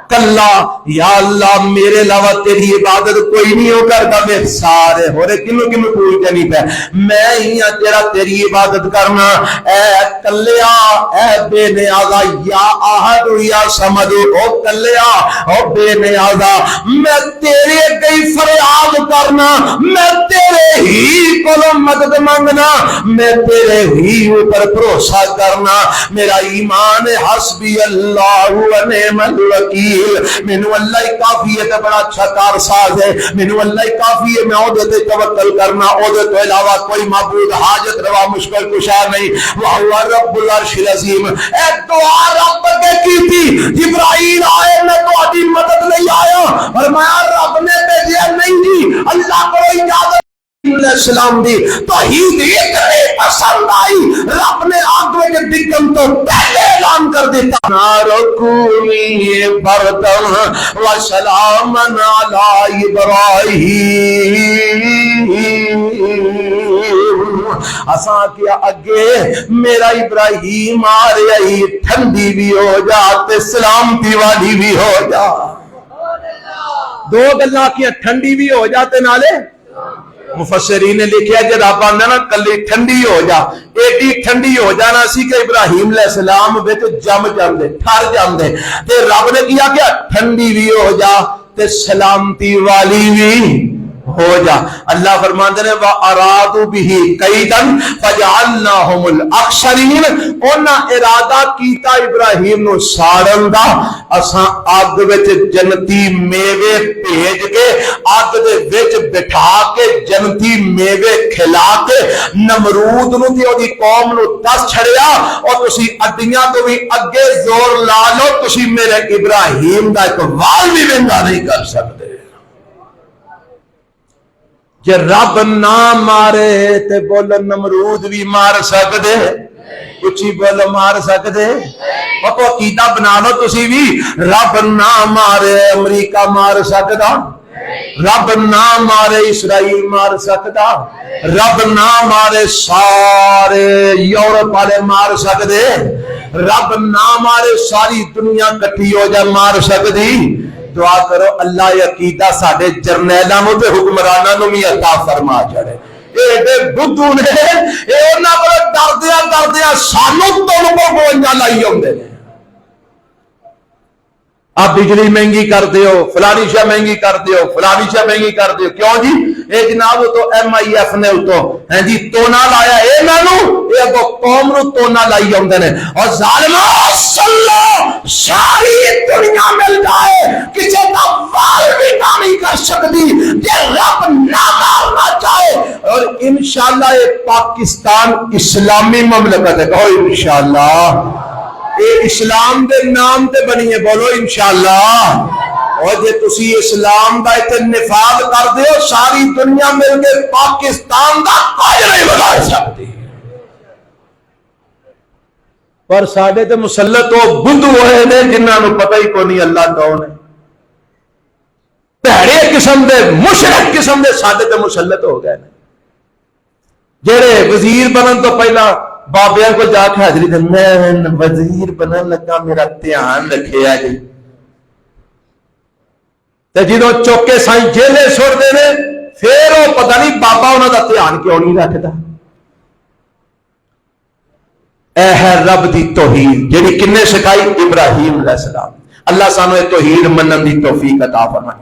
کلا. یا اللہ میرے علاوہ تیری عبادت کوئی نہیں ہو کرتا، میں سارے ہو رہے کنوں کنوں پوچھتے نہیں پہ میں ہی تیرا تیری عبادت کرنا. اے کلیا اے بے نیازا یا احد یا صمد، او کلیا او بے نیازا میں تیرے کئی فریاد کرنا، میں تیرے ہی کو مدد مانگنا، میں تیرے ہی اوپر بھروسہ کرنا. میرا ایمان حسبی اللہ ونعم الوکیل وکیل، مینوں اللہ ہی کافی ہے تے بڑا اچھا کارساز ہے، مینوں اللہ ہی کافی ہے، میں اودے تے توکل کرنا، اودے تو علاوہ کوئی معبود حاجت روا مشکل کشا نہیں، وہو رب العرش العظیم۔ اے دعا رب کے کیتی، جبرائیل آئے میں تہاڈی مدد نہیں آیا، فرمایا رب نے بھیجیا نہیں جی، اللہ کو اجازت علیہ السلام دی توحید اتنی پسند آئی، رب نے آگ میں ڈگن تو پہلے اعلان کر دیتا، نارکونی بردم و سلام علی ابراہیم۔ اساں کیا اگے میرا ابراہیم آ رہا ہی، ٹھنڈی بھی ہو جا تے سلامتی والی بھی ہو جا۔ دو گلاں کیا، ٹھنڈی بھی ہو جا تے نالے مفسرین نے لکھیا جے رب آندا نا کلی ٹھنڈی ہو جا، ایڈی ٹھنڈی ہو جانا سی کہ ابراہیم علیہ السلام وچ جم جاندے، ٹھر جاندے، تے رب نے کیا کہ ٹھنڈی بھی ہو جا تے سلامتی والی بھی ہو جا۔ اللہ فرماندے نے وَأَرَادُوا بِهِ كَيْدًا فَجَعَلْنَاهُمُ الْأَخْسَرِينَ، انہاں ارادہ کیتا ابراہیم نو ساڑن دا، اساں اگ وچ جنتی میوے بھیج کے اگ دے وچ بٹھا کے جنتی میوے کھلا کے نمرود نو تے اودی قوم نو دس چھڑیا، اور تسی اڈیاں تو بھی اگے زور لا لو، تسی میرے ابراہیم دا ایک وال بھی وندا نہیں کر سکتے۔ جے رب نہ مارے تے بولو نمرود بھی مار سکدے، اچھی بولو مار سکدے، پکو عقیدہ بنا لو تسی بھی، رب نہ مارے امریکہ مار سکدا، رب نہ مارے اسرائیل مار سکدا، رب نہ مارے سارے یورپ والے مار سکدے، رب نہ مارے ساری دنیا کٹھی ہو جائے مار سکدی۔ دعا کرو اللہ عقیدہ ساڈے جرنیلاں نوں تے حکمراناں نوں بھی عطا فرما چڑھے۔ ایڈے بدھو نے، اے انہاں کول ڈردیاں ڈردیاں سانوں توں گوئیاں لائی آوندے نے۔ آپ بجلی مہنگی کر دیو، فلانی شے مہنگی کر دیو، فلانی شے مہنگی کر دیو، کیوں جی؟ اے جناب تو ایم آئی ایف نے اتو ہیں جی تونا لایا اے نانو، اے اگو قوم نو تونا لائی آوندے نے، اور ظالماں سن لو ساری دنیا مل جائے کسی کا وال بھی نہ نہیں کر سکتی جے رب نہ مارنا چاہے۔ اور انشاءاللہ یہ پاکستان اسلامی مملکت ہے، کہو انشاءاللہ، اے اسلام دے نام تے بنی ہے، بولو انشاءاللہ۔ اور جے تسی اسلام دا تے نفاذ کر دیو، ساری دنیا مل کے پاکستان دا کوئی نہیں بگاڑ سکتی۔ پر ساڈے تے مسلط ہو بدھو ہوئے نے جنہاں نوں پتہ ہی کوئی نہیں اللہ کون ہے، بھڑے قسم دے مشرک قسم دے ساڈے تے مسلط ہو گئے نے، جڑے وزیر بنن تو پہلا بابیاں کو جا کے حاضری دے، میں وزیر بنن لگا میرا دھیان رکھیا جی، تے جدوں چوکے سائیں جیلے چھوڑ دے نے پھر وہ پتہ نہیں بابا انہاں دا دھیان کیوں نہیں رکھدا۔ اے ہے رب دی توحید جیڑی کنے سکھائی؟ ابراہیم علیہ السلام۔ اللہ سانو یہ توحید منن دی توفیق عطا فرمائے۔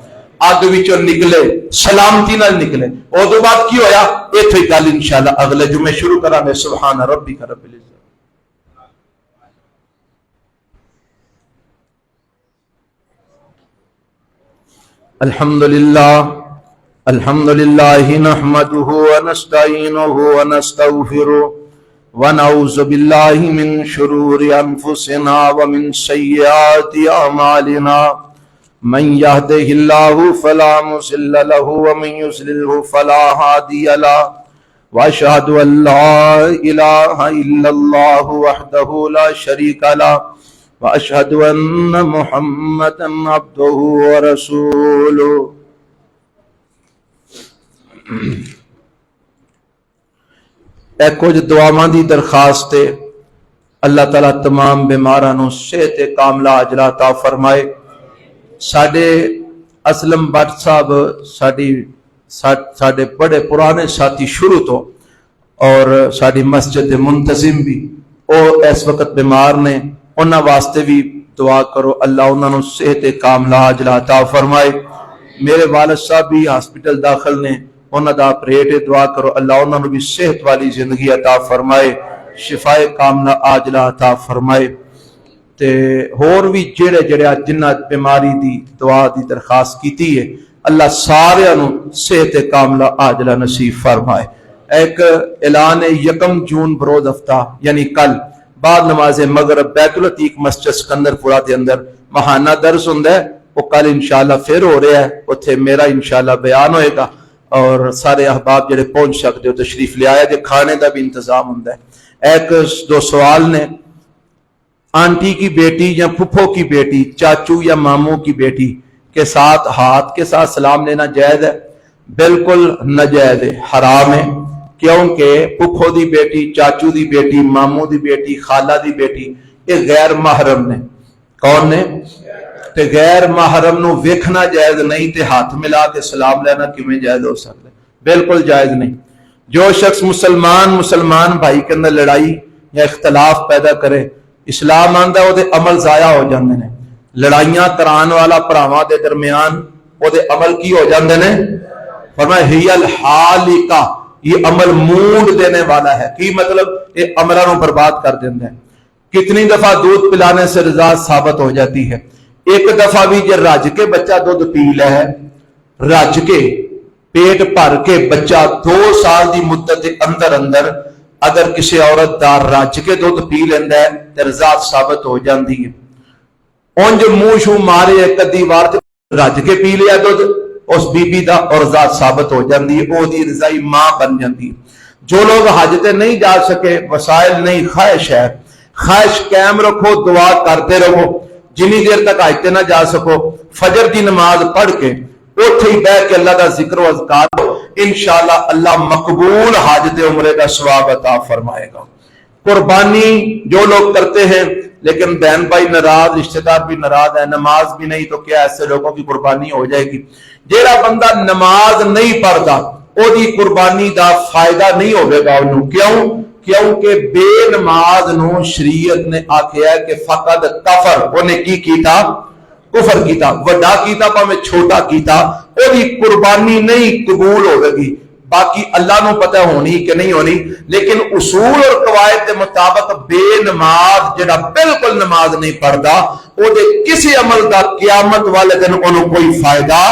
اگ وچوں نکلے سلامتی نال نکلے، او دو بعد کی ہویا ایتھے گل انشاءاللہ اگلے جمعے شروع کران گے۔ سبحان ربک رب العزت۔ الحمد للہ نحمده ونستعینه ونستغفره ونعوذ باللہ من شرور انفسنا ومن سیئات اعمالنا، من يهده الله فلا مضل له ومن يضلل فلا هادي له، واشهد ان لا اله الا الله وحده لا شريك له، واشهد ان محمدا عبده ورسوله۔ اے کچھ دعاواں دی درخواست ہے، اللہ تعالیٰ تمام بیماراں نوں صحت کاملہ عاجلہ عطا فرمائے۔ ساڈے اسلم بٹ صاحب ساڈے بڑے پرانے ساتھی شروع تو، اور ساڈی مسجد منتظم بھی، او اس وقت بیمار نے، انہاں واسطے بھی دعا کرو اللہ انہاں نوں صحت کاملہ عاجلہ عطا فرمائے۔ میرے والد صاحب بھی ہاسپٹل داخل نے، انہاں دا آپریٹ، دعا کرو اللہ انہاں نوں بھی صحت والی زندگی عطا فرمائے، شفائے کاملہ عاجلہ عطا فرمائے۔ تے ہور بھی جڑے جڑے جنہ بیماری دی دعا دی درخواست کیتی ہے اللہ سارے نو صحت کاملہ عاجلہ نصیب فرمائے۔ ایک اعلان 1 جون بروز ہفتہ یعنی کل بعد نماز مغرب بیت العتیق مسجد سکندرپورہ دے اندر ماہانہ درس ہوندا ہے، وہ کل انشاءاللہ پھر ہو رہا ہے، اتھے میرا انشاءاللہ بیان ہوئے گا اور سارے احباب جڑے پہنچ سکتے ہو تشریف لے آیا، جے کھانے دا بھی انتظام ہوندا ہے۔ ایک دو سوال نے، آنٹی کی بیٹی یا پھپھو کی بیٹی، چاچو یا ماموں کی بیٹی کے ساتھ ہاتھ کے ساتھ سلام لینا جائز ہے؟ بالکل ناجائز ہے، حرام ہے، کیونکہ پھپھو دی بیٹی، چاچو دی بیٹی، ماموں دی بیٹی، خالہ دی بیٹی یہ غیر محرم نے۔ کون نے؟ تے غیر محرم نو ویکھنا جائز نہیں تے ہاتھ ملا کے سلام لینا کیویں جائز ہو سکتا ہے؟ بالکل جائز نہیں۔ جو شخص مسلمان بھائی کے اندر لڑائی یا اختلاف پیدا کرے، اسلام آندا ہے وہ دے عمل ضائع ہو جاندے نے۔ لڑائیاں کران والا بھراواں دے درمیان وہ دے عمل کی ہو جاندے نے؟ فرمایا ہی الحالکہ، یہ عمل موڑ دینے والا ہے۔ کی مطلب؟ یہ عملوں کو برباد کر دیتا ہے۔ کتنی دفعہ دودھ پلانے سے رضا ثابت ہو جاتی ہے؟ ایک دفعہ بھی جو رج کے بچہ دودھ پی لے ہے، رج کے پیٹ بھر کے بچہ 2 سال دی مدت اندر اگر کسی عورت دا رج کے دودھ پی لینا ہے تو رضا ثابت ہو جاتی ہے۔ اونج منہ شو مارے ایک ادھی وار رج کے پی لیا دودھ، اس بی بی دا اور ذات ثابت ہو جاندی ہے، او دی رضائی ماں بن جاندی ہے۔ جو لوگ حج تے نہیں جا سکے، وسائل نہیں، خواہش ہے، خواہش قائم رکھو، دعا کرتے رہو۔ جنی دیر تک حج تے نہ جا سکو، فجر دی نماز پڑھ کے اٹھ ہی بیٹھ کے اللہ دا ذکر و اذکار، انشاءاللہ اللہ مقبول حج تے عمرے کا ثواب عطا فرمائے گا۔ قربانی جو لوگ کرتے ہیں لیکن بہن بھائی ناراض، رشتہ دار بھی ناراض ہے، نماز بھی نہیں، تو کیا ایسے لوگوں کی قربانی ہو جائے گی؟ جیڑا بندہ نماز نہیں پڑھتا او دی قربانی دا فائدہ نہیں ہوئے گا انہوں۔ کیوں؟ کیونکہ بے نماز نو شریعت نے آکھیا ہے کہ فقد کفر، انہیں کی کیتا؟ کفر کیتا، وڈا کیتا پاویں چھوٹا کیتا، او دی قربانی نہیں قبول ہوگی گی۔ باقی اللہ نو پتہ ہونی کہ نہیں ہونی، لیکن اصول اور قواعد کے مطابق بے نماز جڑا بالکل نماز نہیں پڑھتا او دے کسی عمل دا قیامت والے دن انہوں کوئی فائدہ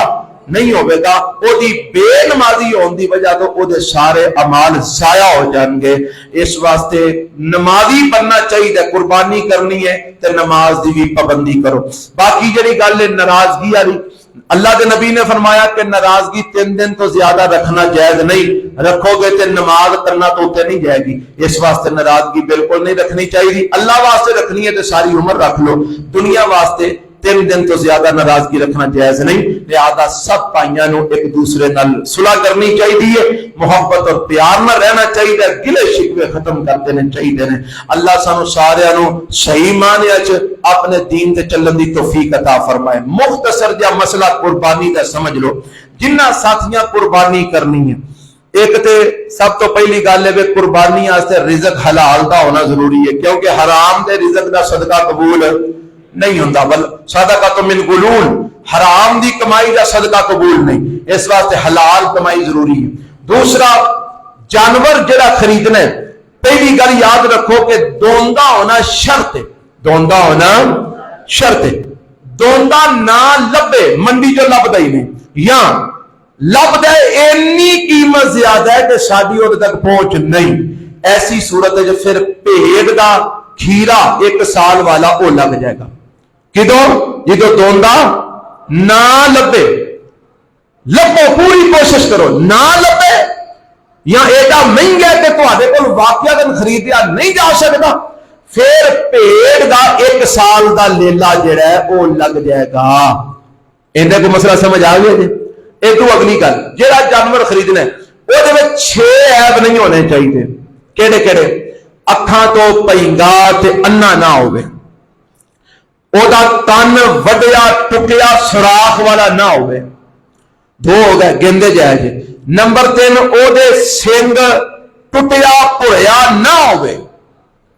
نہیں ہوئے گا۔ او دی بے نمازی ہون دی وجہ تو او دے سارے اعمال ضائع ہو جان گے۔ اس واسطے نمازی بننا چاہیے، قربانی کرنی ہے تے نماز دی بھی پابندی کرو۔ باقی جڑی گل ہے ناراضگی والی، اللہ کے نبی نے فرمایا کہ ناراضگی 3 دن تو زیادہ رکھنا جائز نہیں، رکھو گے تے نماز کرنا تو اتنے نہیں جائے گی۔ اس واسطے ناراضگی بالکل نہیں رکھنی چاہیے۔ اللہ واسطے رکھنی ہے تو ساری عمر رکھ لو، دنیا واسطے 3 دن تو زیادہ ناراضگی رکھنا جائز نہیں۔ لہذا سب بھائیاں نو ایک دوسرے نال صلح کرنی چاہیے، محبت اور پیار نہ رہنا چاہیے، گلے شکوے ختم کر دینے چاہیے۔ اللہ سانو سارے نو صحیح معنی وچ اپنے دین تے چلن دی توفیق عطا فرمائے۔ مختصر جا مسئلہ قربانی دا سمجھ لو، جنہ ساتھیاں قربانی کرنی ہے، ایک تے سب تو پہلی گل ہے کہ قربانی واسطے رزق حلال دا ہونا ضروری ہے، کیونکہ حرام دے رزق دا صدقہ قبول نہیں ہوندا، بل صدقہ من غلول، حرام دی کمائی دا صدقہ قبول نہیں، اس واسطے حلال کمائی ضروری ہے۔ دوسرا، جانور جڑا خریدنا ہے، پہلی گل یاد رکھو کہ دوندا ہونا شرط ہے، دوندا ہونا شرط ہے۔ دوندا نہ لبے، منڈی جو لبدا ہی نہیں، یا لبدا ہے اینی قیمت زیادہ ہے کہ ساڈی اوہدے تک پہنچ نہیں، ایسی صورت ہے جو پھر بھیڑ دا کھیرا 1 سال والا او لگ جائے گا۔ کدوں؟ جدو دوندا نہ لبے، لبو پوری کوشش کرو، نہ لبے یا ایڈا مہنگا ہے کہ تہاڈے کول واقعہ خریدیا نہیں جا سکتا، پھر بھیڑ دا 1 سال دا لیلا جڑا ہے وہ لگ جائے گا۔ اندے کو مسئلہ سمجھ آ گیا جی؟ ایک تو اگلی گل، جڑا جانور خریدنا ہے وہ دے وچ 6 عیب نہیں ہونے چاہیے۔ کیڑے کیڑے؟ اکھاں تو پینگا تے انا نہ ہوئے، او دا تن وڈیا ٹکیا سوراخ والا نہ ہوئے، 2 ہو گئے، گندے جائے جی۔ نمبر 3، او دے سنگ ٹٹیا پڑیا نہ ہوئے،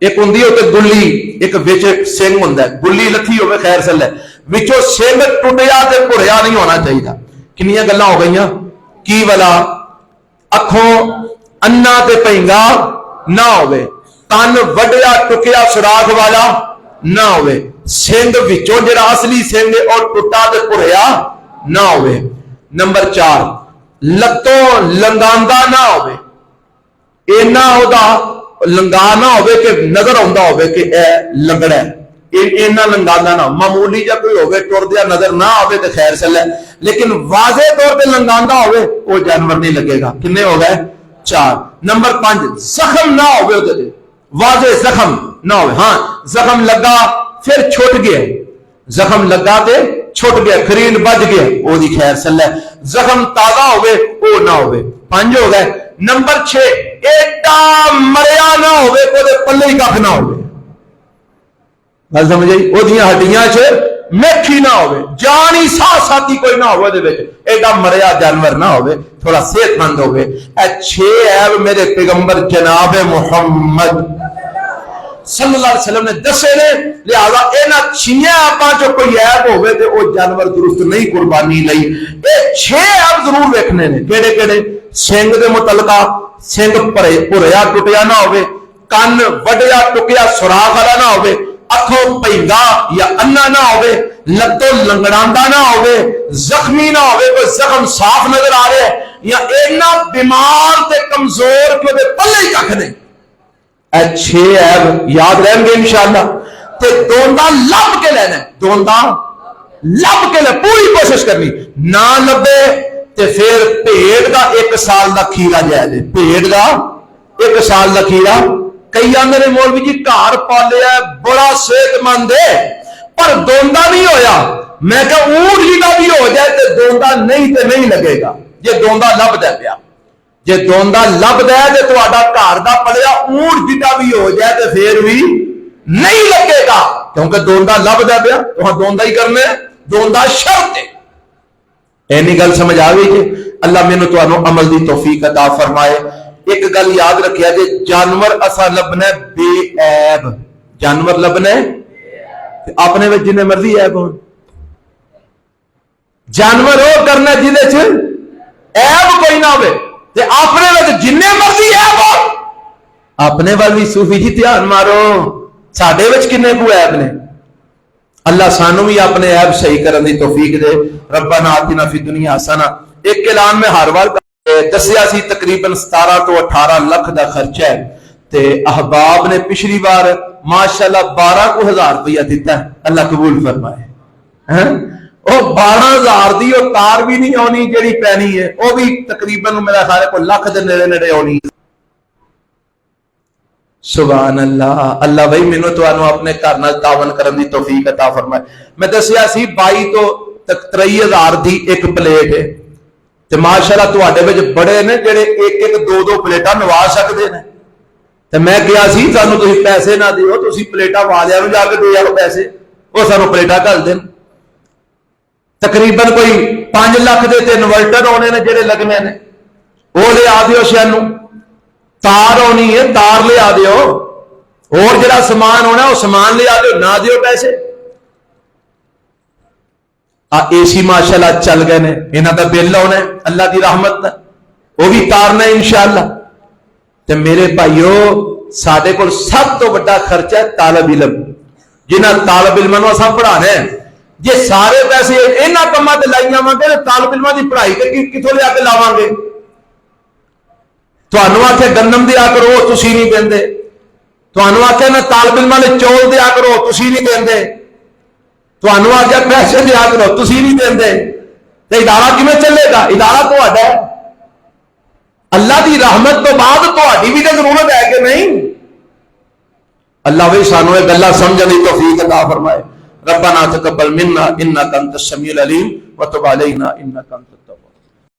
ایک ہوندی ہوتے گلی، ایک وچ سنگ ہوندا ہے، گلی لتھی ہوئے خیر سل ہے، وچوں سنگ ٹٹیا تے پڑیا نہیں ہونا چاہیے۔ کنیاں گلاں ہو گئیاں؟ کی والا؟ اکھوں انا تے پینگا نہ ہوئے، تن وڈیا ٹکیا سوراخ والا نہ ہوئے، سنگ وچوں جڑا اصلی سنگ ہے اور ٹوٹا تے پھریا نہ ہوئے۔ نمبر 4 لتوں لنگاندا نہ ہوئے، اینا ہودا لنگا نہ ہوئے کہ نظر آندا ہوئے کہ اے لنگڑا ہے، اینا لنگاندا نہ، معمولی جا کوئی ہوئے ٹردیا نظر نہ آوے تے خیر سل ہے، لیکن واضح طور پہ لنگاندا ہوئے وہ جانور نہیں لگے گا۔ کتنے ہو گئے؟ 4۔ نمبر 5 زخم نہ ہوئے، واضح زخم نہ ہوئے، ہاں زخم لگا پھر چھوٹ گیا، زخم لگا تے چھوٹ گیا، خرین بج گیا، وہ دی خیر سل ہے، زخم تازہ ہوئے وہ نہ ہوئے۔ 5 ہو گئے۔ نمبر 6 ایڈا مریا نہ ہوئے کو دے پلے ہی کھ نہ ہوئے، گل سمجھ آئی، وہ دیاں ہڈیاں چ میٹھی نہ ہوئے، جان ہی ساتھ ساتھی کوئی نہ ہوئے دے وچ، ایڈا مریا جانور نہ ہوئے، تھوڑا صحت مند ہوئے۔ اے 6 عیب میرے پیغمبر جناب محمد صلی اللہ علیہ وسلم نے دسے نے، لہذا اینا 6 عیباں چ کوئی عیب ہوئے تے او جانور درست نہیں قربانی لئی۔ اے 6 عیب ضرور ویکھنے نے، کیڑے کیڑے؟ سنگ دے متعلقہ سنگ پھریا ٹوٹیا نہ ہوئے، کن وڈیا ٹکیا سوراخ والا نہ ہوئے، اکھوں پینگا یا انا نہ ہوئے، لتوں لنگڑاندا نہ ہوئے، زخمی نہ ہوئے، کوئی زخم صاف نظر آ رہے یا اینا بیمار تے کمزور کہ دے پلے ہی کھ نہیں۔ اے 6 عیب یاد رہیں گے انشاءاللہ۔ تے دوندا لب کے لینا، دوندا لب کے لے پوری کوشش کرنی، نہ لبے تے پھر بھیڑ دا 1 سال دا کھیرا جائے دے، بھیڑ دا 1 سال دا کھیرا۔ کئی آندے نے مولوی جی گھر پالیا بڑا صحت مند ہے پر دوندا نہیں ہویا، میں کہ اونٹ جیڑا بھی ہو جائے تے دوندا نہیں تے نہیں لگے گا، جے دوندا لب دے پیا، جے دوندا لب دے تے تہاڈا گھر دا پلیا اونٹ جیڑا بھی ہو جائے تے پھر بھی نہیں لگے گا، کیونکہ دوندا لب دے پیا تو دوندا ہی کرنا ہے، دوندا شرط ہے۔ اینی گل سمجھ آ گئی کہ اللہ مینوں تانوں عمل دی توفیق عطا فرمائے۔ ایک گل یاد رکھیا جے جانور اسا لبنا بے عیب، جانور لبنا اپنے وچ جنے مرضی عیب ہون، جانور وہ کرنا جہدے چ عیب کوئی نہ ہوے تے اپنے وچ جنے مرضی عیب ہون۔ اپنے وال بھی صوفی جی دھیان مارو، ساڈے وچ کنے کو عیب نے، اللہ سانو بھی اپنے عیب صحیح کرن دی توفیق دے۔ ربنا آتنا فی الدنیا حسنہ، ایک اعلان میں ہر وار دسیا سی تقریباً 17 تو 18 لاکھ دا خرچہ ہے تے احباب نے پچھلی بار ماشاءاللہ 12,000 روپیہ دیتا ہے، اللہ قبول فرمائے۔ وہ 12,000 دی وہ تار بھی نہیں ہونی جیڑی پینی ہے، وہ بھی تقریباً میرا خیال ہے کوئی لاکھ دے نیڑے نیڑے ہونی۔ سبحان اللہ، اللہ بھائی مینوں تانوں اپنے گھر نال تعاون کرن دی توفیق عطا فرمائے۔ میں دسیا سی 22 تو 23,000 دی ایک پلیٹ ہے تے ماشاءاللہ تواڈے وچ بڑے نے جڑے 1-1 2-2 پلیٹاں نوا سکدے نے، تے میں کہیا سی سانوں تسی پیسے نہ دیو، تسی پلیٹاں والیاں نوں جا کے دے آو پیسے، وہ سانوں پلیٹاں گھل دین۔ تقریباً کوئی 5 لاکھ دے تے انورٹر ہونے نے جڑے لگنے نے، وہ لے آ دیو شانوں، تار ہونی ہے تار لے آ دیو، اور جڑا سامان ہونا وہ سامان لے آ دیو، نہ دیو پیسے۔ اے سی ماشاءاللہ چل گئے نے، انہاں دا بل ہونا ہے اللہ دی رحمت نال، وہ بھی تارنا ہے انشاءاللہ۔ تے میرے بھائیو ساڈے کول سب تو بڑا خرچہ ہے طالب علم، جنہاں طالب علماں نوں اساں پڑھانا ہے، جے سارے پیسے انہاں کماں تے لائی جاواں گے تے طالب علماں دی پڑھائی تے کتھوں لے آ کے لاواں گے؟ تانوں آکھے گندم دیا کرو تسی نہیں دیندے، تانوں آکھے نہ طالب علماں نے چول دیا کرو تسی نہیں دیندے، تانوں آکھے پیسے دیا کرو تسی نہیں دیندے، تے ادارہ کیویں چلے گا؟ ادارہ تہاڈا ہے، اللہ دی رحمت تو بعد تہاڈی بھی تے ضرورت ہے کہ نہیں؟ اللہ بھی سانوں یہ گلاں سمجھن دی توفیق عطا فرمائے۔ ربنا تقبل منا انک انت السمیع العلیم وتب علینا انک انت